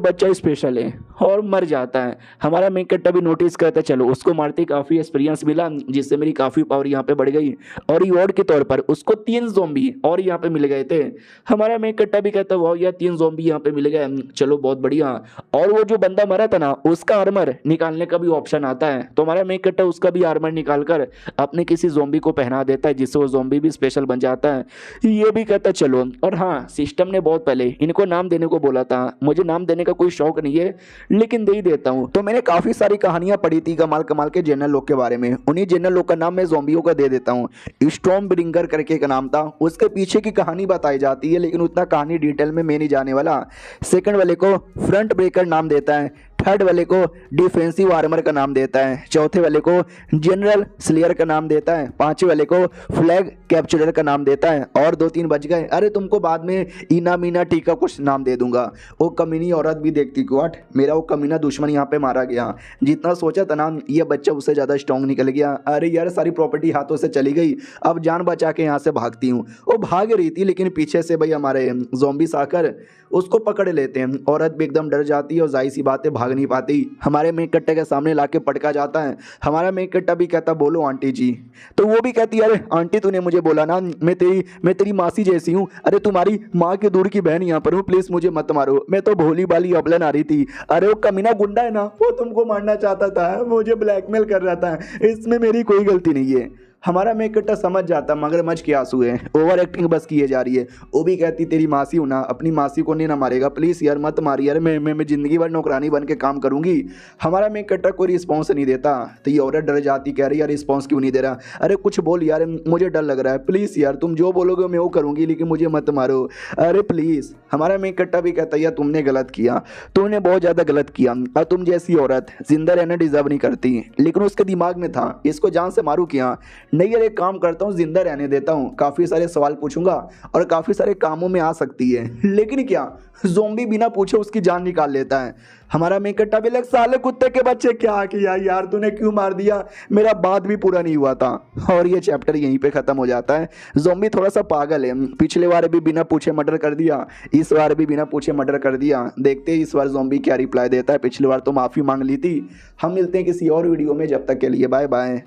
A: बच्चा स्पेशल है, और मर जाता है। हमारा मेकट्टा भी नोटिस करता है चलो उसको मारते काफ़ी एक्सपीरियंस मिला, जिससे मेरी काफ़ी पावर यहाँ पे बढ़ गई। और रिवॉर्ड के तौर पर उसको 3 ज़ॉम्बी और यहाँ पे मिल गए थे। हमारा मेकट्टा भी कहता वाह यार 3 ज़ॉम्बी यहाँ पे मिल गए, चलो बहुत बढ़िया। और वो जो बंदा मरा था ना उसका आर्मर निकालने का भी ऑप्शन आता है, तो हमारा मेकट्टा उसका भी आर्मर निकाल कर अपने किसी ज़ॉम्बी को पहना देता है, जिससे वो ज़ॉम्बी भी स्पेशल बन जाता है। ये भी कहता चलो। और हाँ, सिस्टम ने बहुत पहले इनको नाम देने को बोला था, मुझे नाम देने का कोई शौक नहीं है लेकिन दे ही देता हूँ। तो मैंने काफ़ी सारी कहानियां पढ़ी थी कमाल कमाल के जनरल लोग के बारे में, उन्हीं जनरल लोग का नाम मैं ज़ॉम्बियों का दे देता हूँ। स्टॉर्म ब्रिंगर करके एक नाम था, उसके पीछे की कहानी बताई जाती है, लेकिन उतना कहानी डिटेल में मैं नहीं जाने वाला। सेकंड वाले को फ्रंट ब्रेकर नाम देता है, थर्ड वाले को डिफेंसिव आर्मर का नाम देता है, चौथे वाले को जनरल स्लेयर का नाम देता है, पांचवे वाले को फ्लैग कैप्चरर का नाम देता है, और 2-3 बच गए। अरे तुमको बाद में इना मीना टीका कुछ नाम दे दूंगा। वो कमीनी औरत भी देखती कि व्हाट, मेरा वो कमीना दुश्मन यहाँ पे मारा गया। जितना सोचा था ना ये बच्चा उससे ज़्यादा स्ट्रॉन्ग निकल गया। अरे यार सारी प्रॉपर्टी हाथों से चली गई, अब जान बचा के यहाँ से भागती हूँ। वो भाग रही थी लेकिन पीछे से भाई हमारे ज़ॉम्बीस आकर उसको पकड़ लेते हैं। औरत भी एकदम डर जाती है और जाहिर सी बात है भाग नहीं पाती। हमारे मेघ कट्टे के सामने लाके पटका जाता है। हमारा मेघ कट्टा भी कहता बोलो आंटी जी, तो वो भी कहती अरे आंटी तूने मुझे बोला ना मैं तेरी मासी जैसी हूँ। अरे तुम्हारी माँ की दूर की बहन यहाँ पर हूँ, प्लीज मुझे मत मारो, मैं तो भोली भाली अबलन आ रही थी। अरे वो कमीना गुंडा है ना, वो तुमको मारना चाहता था, मुझे ब्लैकमेल कर रहा था, इसमें मेरी कोई गलती नहीं है। हमारा मेघ कट्टा समझ जाता मगरमच्छ के आंसू है, ओवर एक्टिंग बस किए जा रही है। वो भी कहती तेरी मासी हूँ ना, अपनी मासी को नहीं ना मारेगा, प्लीज़ यार मत मारी यार, मैं ज़िंदगी भर नौकरानी बन के काम करूंगी। हमारा मेघ कट्टा कोई रिस्पॉन्स नहीं देता, तो ये औरत डर जाती, कह रही यार रिस्पॉन्स क्यों नहीं दे रहा। अरे कुछ बोल यार, मुझे डर लग रहा है, प्लीज़ यार तुम जो बोलोगे मैं वो करूँगी, लेकिन मुझे मत मारो, अरे प्लीज़। हमारा मेघ कट्टा भी कहता यार तुमने गलत किया, तुमने बहुत ज़्यादा गलत किया, और तुम जैसी औरत जिंदा रहना डिजर्व नहीं करती। लेकिन उसके दिमाग में था इसको जान से मारूँ क्या, नहीं यार एक काम करता हूँ जिंदा रहने देता हूँ, काफ़ी सारे सवाल पूछूंगा और काफ़ी सारे कामों में आ सकती है। लेकिन क्या ज़ॉम्बी बिना पूछे उसकी जान निकाल लेता है। हमारा मेघ कट्टा भी लग साले कुत्ते के बच्चे क्या किया यार तूने, क्यों मार दिया, मेरा बात भी पूरा नहीं हुआ था। और ये चैप्टर यहीं पे ख़त्म हो जाता है। ज़ॉम्बी थोड़ा सा पागल है, पिछले बार भी बिना पूछे मर्डर कर दिया, इस बार भी बिना पूछे मर्डर कर दिया। देखते हैं इस बार ज़ॉम्बी क्या रिप्लाई देता है। पिछली बार तो माफ़ी मांग ली थी। हम मिलते हैं किसी और वीडियो में, जब तक के लिए बाय बाय।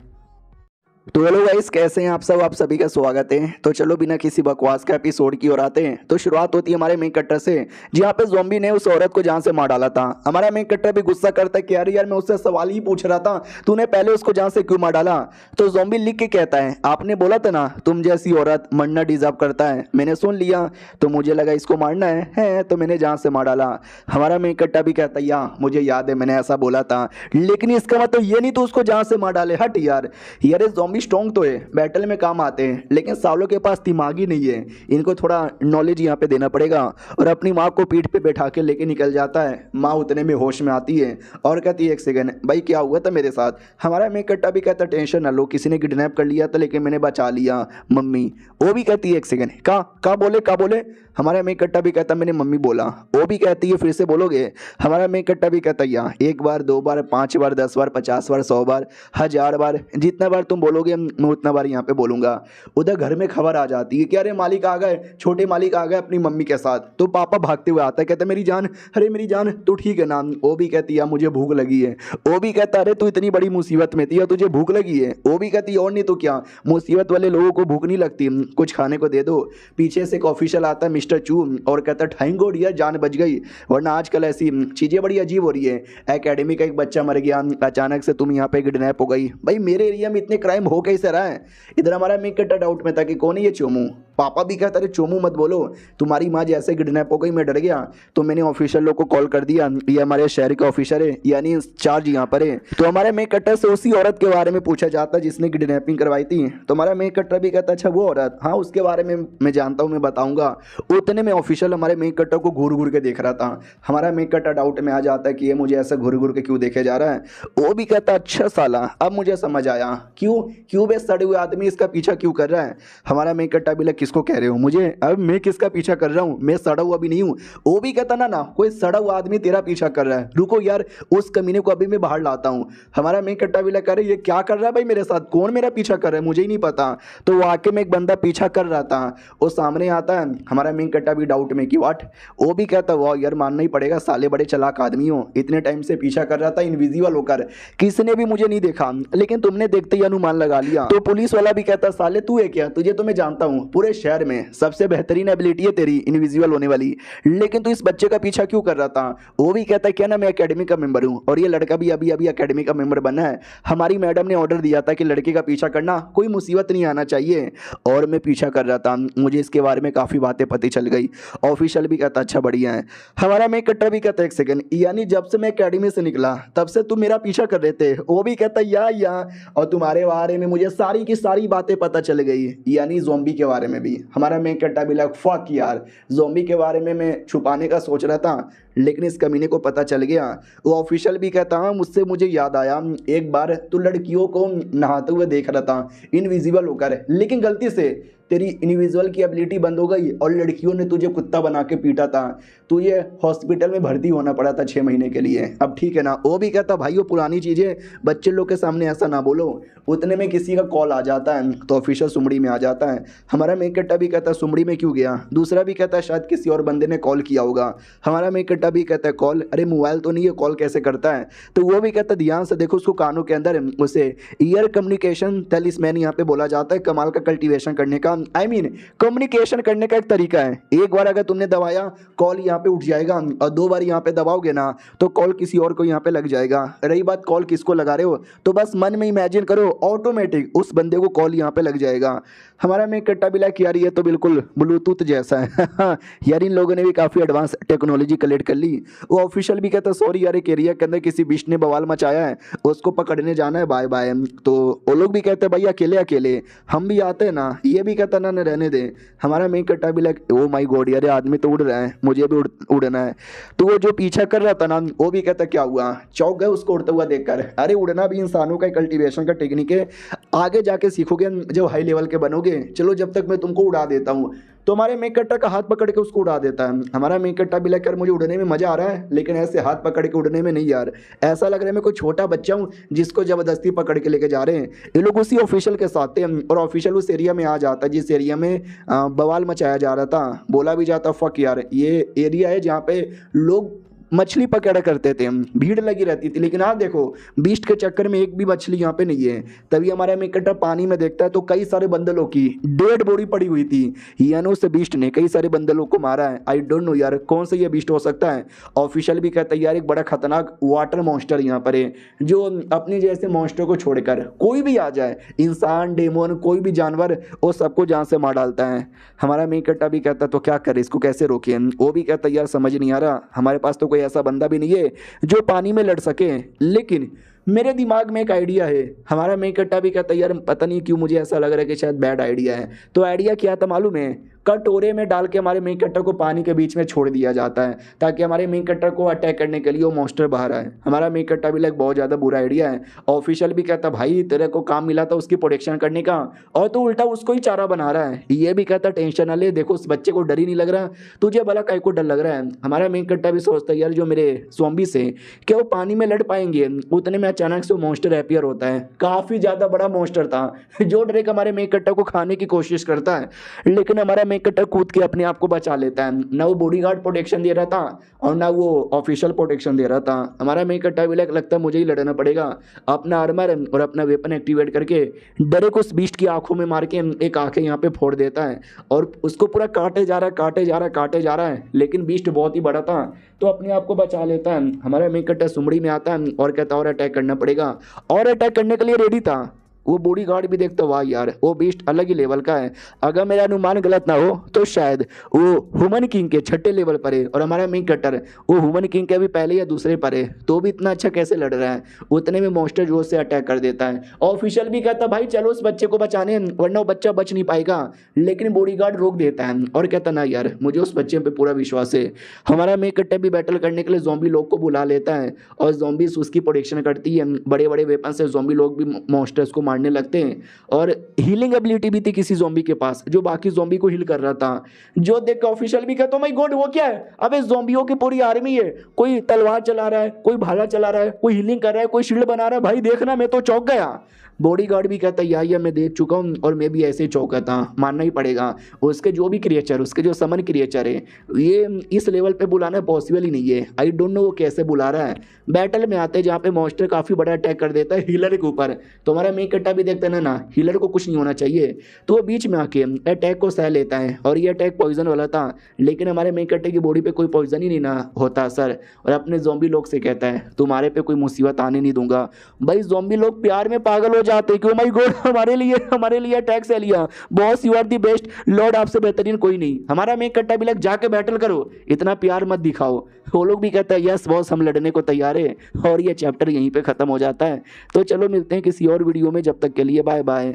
A: तो हेलो गाइस, कैसे हैं आप सब, आप सभी का स्वागत है। तो चलो बिना किसी बकवास का एपिसोड की ओर आते हैं। तो शुरुआत होती है हमारे मेघ कट्टर से, जहाँ पे ज़ॉम्बी ने उस औरत को जान से मार डाला था। हमारा मेघ कट्टर भी गुस्सा करता है कि अरे यार मैं उससे सवाल ही पूछ रहा था, तूने पहले उसको जान से क्यों मार डाला। तो ज़ॉम्बी लिख के कहता है आपने बोला था ना तुम जैसी औरत मरना डिजर्व करता है, मैंने सुन लिया, तो मुझे लगा इसको मारना है तो मैंने जान से मार डाला। हमारा मेघ कट्टा भी कहता है या मुझे याद है मैंने ऐसा बोला था, लेकिन इसका मतलब ये नहीं तो उसको जान से मार डाले। हट यार, यार ज़ॉम्बी स्ट्रॉन्ग तो है, बैटल में काम आते हैं, लेकिन सालों के पास दिमाग ही नहीं है। इनको थोड़ा नॉलेज यहाँ पे देना पड़ेगा। और अपनी माँ को पीठ पे बैठा के लेके निकल जाता है। माँ उतने में होश में आती है और कहती है एक सेकंड भाई क्या हुआ था मेरे साथ। हमारा मेघ कट्टा भी कहता टेंशन ना लो, किसी ने किडनैप कर लिया था लेकिन मैंने बचा लिया मम्मी। वो भी कहती है एक सेकंड का बोले। हमारा मेघ कट्टा भी कहता मैंने मम्मी बोला। वो भी कहती है फिर से बोलोगे। हमारा मेघ कट्टा भी कहता या 1 बार 2 बार 5 बार 10 बार 50 बार 100 बार 1000 बार, जितना बार तुम बोलोगे मैं उतना बार यहाँ पे बोलूँगा। उधर घर में खबर आ जाती है कि अरे मालिक आ गए, छोटे मालिक आ गए अपनी मम्मी के साथ। तो पापा भागते हुए आता है, कहते मेरी जान, अरे मेरी जान तू ठीक है ना। वो भी कहती है मुझे भूख लगी है। वो भी कहता अरे तू इतनी बड़ी मुसीबत में थी और तुझे भूख लगी है। वो भी कहती और नहीं तो क्या, मुसीबत वाले लोगों को भूख नहीं लगती, कुछ खाने को दे दो। पीछे से एक ऑफिशियल आता है मिस्टर चू और कहता थैंक गॉड यार जान बच गई, वरना आजकल ऐसी चीज़ें बड़ी अजीब हो रही है। एकेडमी का एक बच्चा मर गया, अचानक से तुम यहाँ पे किडनैप हो गई। भाई मेरे एरिया में इतने क्राइम हो कैसे रहा है। इधर हमारा मेघ कट्टा डाउट में था कि कौन है ये चोमू। पापा भी कहता अरे चोमू मत बोलो, तुम्हारी माँ जैसे किडनैप हो गई मैं डर गया, तो मैंने ऑफिशियल लोग को कॉल कर दिया, ये हमारे शहर के ऑफिसर है यानी चार्ज यहाँ पर है। तो हमारे मेघ कट्टा से उसी औरत के बारे में पूछा जाता जिसने किडनैपिंग करवाई थी। तो हमारा मेघ कट्टा भी कहता अच्छा वो औरत, हाँ उसके बारे में मैं जानता हूँ, मैं बताऊंगा। उतने में ऑफिशियल हमारे मेघ कट्टा को घूर घूर के देख रहा था। हमारा मेघ कट्टा डाउट में आ जाता है कि ये मुझे ऐसा घूर घूर के क्यों देखे जा रहा है। वो भी कहता अच्छा साला अब मुझे समझ आया, क्यों बे सड़े हुए आदमी इसका पीछा क्यों कर रहा है। हमारा मेघ कट्टा भी किसको कह रहे हो मुझे, अब मैं किसका पीछा कर रहा हूँ, मैं सड़ा हुआ भी नहीं हूँ। वो भी कहता ना कोई सड़ा हुआ आदमी तेरा पीछा कर रहा है, रुको यार उस कमीने को अभी मैं बाहर लाता हूँ। हमारा मेघ कट्टा भी कह रहे ये क्या कर रहा है भाई मेरे साथ, कौन मेरा पीछा कर रहा है मुझे ही नहीं पता। तो वाकई में एक बंदा पीछा कर रहा था, वो सामने आता है। हमारा मेघ कट्टा भी डाउट में कि वाट। वो भी कहता वाह यार मानना ही पड़ेगा साले बड़े चालाक आदमी हो, इतने टाइम से पीछा कर रहा था इनविजिबल होकर, किसने भी मुझे नहीं देखा लेकिन तुमने देखते ही अनुमान लगा लिया। तो पुलिस वाला भी कहता साले तू है क्या, तुझे तो मैं जानता हूँ, पूरे शहर में सबसे बेहतरीन एबिलिटी है तेरी इनविजिबल होने वाली, लेकिन तू इस बच्चे का पीछा क्यों कर रहा था। वो भी कहता है क्या ना मैं एकेडमी का मेंबर हूँ और ये लड़का भी अभी अभी एकेडमी का मेंबर बना है। हमारी मैडम ने ऑर्डर दिया था कि लड़के का पीछा करना कोई मुसीबत नहीं आना चाहिए, और मैं पीछा कर रहा था, मुझे इसके बारे में काफ़ी बातें पता चल गई। ऑफिशियल भी कहता अच्छा बढ़िया है। हमारा मेघ कट्टा भी कहता एक सेकंड यानी जब से मैं एकेडमी से निकला तब से तुम मेरा पीछा कर रहे थे। वो भी कहता या और तुम्हारे बारे में मुझे सारी की सारी बातें पता चल गई, यानी ज़ॉम्बी के बारे में भी। हमारा मेघ कट्टा भी फक यार ज़ॉम्बी के बारे में मैं छुपाने का सोच रहा था, लेकिन इस कमीने को पता चल गया। वो ऑफिशियल भी कहता हाँ मुझसे मुझे याद आया, एक बार तू लड़कियों को नहाते हुए देख रहा था इनविजिबल होकर, लेकिन गलती से तेरी इनविजिबल की एबिलिटी बंद हो गई और लड़कियों ने तुझे कुत्ता बना के पीटा था, तुझे हॉस्पिटल में भर्ती होना पड़ा था 6 महीने के लिए। अब ठीक है ना। वो भी कहता भाई वो पुरानी चीज़ें बच्चे लोग के सामने ऐसा ना बोलो। उतने में किसी का कॉल आ जाता है तो ऑफिसर सुमड़ी में आ जाता है। हमारा मेक कट्टा भी कहता सुमड़ी में क्यों गया। दूसरा भी कहता है शायद किसी और बंदे ने कॉल किया होगा। हमारा मेक कट्टा भी कहता है कॉल, अरे मोबाइल तो नहीं है, कॉल कैसे करता है। तो वो भी कहता ध्यान से देखो उसको कानों के अंदर उसे ईयर कम्युनिकेशन टेलिस्मैन यहाँ पे बोला जाता है, कमाल का कल्टीवेशन करने का, आई मीन कम्युनिकेशन करने का एक तरीका है। एक बार अगर तुमने दबाया कॉल यहाँ पे उठ जाएगा और 2 बार यहाँ पे दबाओगे ना तो कॉल किसी और को यहाँ पे लग जाएगा। रही बात कॉल किसको लगा रहे हो तो बस मन में इमेजिन करो ऑटोमेटिक उस बंदे को कॉल यहाँ पे लग जाएगा। हमारा मेक कट्टा भी लाइक यार ये तो बिल्कुल ब्लूटूथ जैसा है यार इन लोगों ने भी काफ़ी एडवांस टेक्नोलॉजी कलेक्ट कर ली। वो ऑफिशियल भी कहता सॉरी यार एक एरिया के अंदर किसी बिस्ट ने बवाल मचाया है, उसको पकड़ने जाना है, बाय बाय। तो वो लोग भी कहते हैं भाई अकेले अकेले हम भी आते हैं ना। ये भी कहता ना रहने दे। हमारा मेक कट्टा भी लाइक ओ माई गॉड यार आदमी तो उड़ रहा है, मुझे भी उड़ना है। तो वो जो पीछा कर रहा था ना वो भी कहता क्या हुआ, चौंक गए उसको उड़ता हुआ देखकर। अरे उड़ना भी इंसानों का कल्टीवेशन का टेक्निक है, आगे जाके सीखोगे जब हाई लेवल के बनोगे। चलो जब तक मैं तुमको उड़ा देता हूँ। तो हमारे मेक कट्टा का हाथ पकड़ के उसको उड़ा देता है। हमारा मेक कट्टा भी लग कर मुझे उड़ने में मजा आ रहा है लेकिन ऐसे हाथ पकड़ के उड़ने में नहीं यार, ऐसा लग रहा है मैं कोई छोटा बच्चा हूँ जिसको जबरदस्ती पकड़ के लेके जा रहे हैं। ये लोग उसी ऑफिशियल के साथ थे और ऑफिशियल उस एरिया में आ जाता है जिस एरिया में बवाल मचाया जा रहा था। बोला भी जाता फक यार ये एरिया है जहाँ पे लोग मछली पकड़ा करते थे, भीड़ लगी रहती थी। लेकिन आप देखो बीस्ट के चक्कर में एक भी मछली यहाँ पे नहीं है। तभी हमारा मेक कट्टा पानी में देखता है तो कई सारे बंदलों की डेड बॉडी पड़ी हुई थी, यानी उस बीस्ट ने कई सारे बंदलों को मारा है। आई डोंट नो यार कौन सा ये बीस्ट हो सकता है। ऑफिशियल भी कहता है यार एक बड़ा खतरनाक वाटर मॉन्स्टर यहाँ पर है जो अपनी जैसे मॉन्स्टर को छोड़कर कोई भी आ जाए, इंसान डेमोन कोई भी जानवर, वो सबको जान से मार डालता है। हमारा मेक कट्टा भी कहता तो क्या करे इसको कैसे रोके। वो भी कहता यार समझ नहीं आ रहा, हमारे पास तो कोई ऐसा बंदा भी नहीं है जो पानी में लड़ सके, लेकिन मेरे दिमाग में एक आइडिया है। हमारा मेक कट्टा भी कहता है यार पता नहीं क्यों मुझे ऐसा लग रहा है कि शायद बैड आइडिया है। तो आइडिया क्या था मालूम है, कटोरे में डाल के हमारे मेक कट्टर को पानी के बीच में छोड़ दिया जाता है ताकि हमारे मेक कट्टर को अटैक करने के लिए वो मॉन्स्टर बाहर आए। हमारा मेक कट्टा भी लाइक बहुत ज़्यादा बुरा आइडिया है। ऑफिशियल भी कहता भाई तेरे को काम मिला था उसकी प्रोटेक्शन करने का और तू उल्टा उसको ही चारा बना रहा है। ये भी कहता टेंशन ना ले, देखो उस बच्चे को डर ही नहीं लग रहा, तुझे भला काय को डर लग रहा है। हमारा मेक कट्टा भी सोचता है यार जो मेरे ज़ॉम्बी से क्या वो पानी में लड़ पाएंगे। उतने में अचानक से वो मॉन्स्टर अपीयर होता है, काफ़ी ज़्यादा बड़ा मॉन्स्टर था जो डायरेक्ट हमारे मेक कट्टा को खाने की कोशिश करता है। लेकिन हमारा मेक कट्टा कूद के अपने आप को बचा लेता है। ना वो बॉडीगार्ड प्रोटेक्शन दे रहा था और ना वो ऑफिशियल प्रोटेक्शन दे रहा था। हमारा मेक कट्टा भी लगता है मुझे ही लड़ना पड़ेगा। अपना आर्मर और अपना वेपन एक्टिवेट करके डायरेक्ट उस बीस्ट की आंखों में मार के एक आंखें यहाँ पे फोड़ देता है और उसको पूरा काटे जा रहा है। लेकिन बीस्ट बहुत ही बड़ा था तो अपने आप को बचा लेता है। हमारा मेक कट्टा सुमड़ी में आता है और कहता और अटैक करना पड़ेगा और अटैक करने के लिए रेडी था। वो बॉडी गार्ड भी देखता वाह यार वो बीस्ट अलग ही लेवल का है। अगर मेरा अनुमान गलत ना हो तो शायद वो ह्यूमन किंग के 6ठे लेवल पर है और हमारा मेक कट्टर वो ह्यूमन किंग के भी पहले या दूसरे पर है, तो भी इतना अच्छा कैसे लड़ रहा है। उतने में मॉन्स्टर जो से अटैक कर देता है। ऑफिशियल भी कहता भाई चलो उस बच्चे को बचाने वरना वो बच्चा बच नहीं पाएगा, लेकिन बॉडी गार्ड रोक देता है और कहता ना यार मुझे उस बच्चे पर पूरा विश्वास है। हमारा मेक कट्टर भी बैटल करने के लिए ज़ॉम्बी लोग को बुला लेता है और ज़ॉम्बीज उसकी प्रोटेक्शन करती है। बड़े बड़े वेपन से ज़ॉम्बी लोग भी मॉन्स्टर्स को मारने लगते हैं और हीलिंग एबिलिटी भी थी किसी ज़ॉम्बी के पास जो बाकी ज़ॉम्बी को हील कर रहा था। जो देख के ऑफिशियल भी कहता माय गॉड वो क्या है, अबे ज़ॉम्बियों की पूरी आर्मी है, कोई तलवार चला रहा है, कोई भाला चला रहा है, कोई हीलिंग कर रहा है, कोई शील्ड बना रहा है। भाई देखना मैं तो चौंक गया। बॉडीगार्ड भी कहता है यार मैं देख चुका हूँ और मैं भी ऐसे ही चौंका था, मानना ही पड़ेगा। उसके जो भी क्रिएचर उसके जो समन क्रिएचर है ये इस लेवल पे बुलाना पॉसिबल ही नहीं है। आई डोंट नो वो कैसे बुला रहा है। बैटल में आते जहाँ पे मॉन्स्टर काफ़ी बड़ा अटैक कर देता है हीलर के ऊपर, तो हमारा मेक कट्टा भी देखता है ना हीलर को कुछ नहीं होना चाहिए, तो वो बीच में आके अटैक को सह लेता है और ये अटैक पॉइजन वाला था। लेकिन हमारे मेक कट्टे की बॉडी पे कोई पॉइजन ही नहीं ना होता सर, और अपने ज़ॉम्बी लोग से कहता है तुम्हारे पे कोई मुसीबत आने नहीं दूंगा। भाई ज़ॉम्बी लोग प्यार में पागल हो जाते कि ओ माय गॉड हमारे लिए अटैक से लिया, boss you are the best, lord आपसे बेहतरीन कोई नहीं। हमारा मेक कट्टा भी लग जाके बैटल करो, इतना प्यार मत दिखाओ। वो लोग भी कहता है यस बॉस हम लड़ने को तैयार है और ये चैप्टर यहीं पे ख़त्म हो जाता है। तो चलो मिलते हैं किसी और वीडियो में, जब तक के लिए बाय बाय।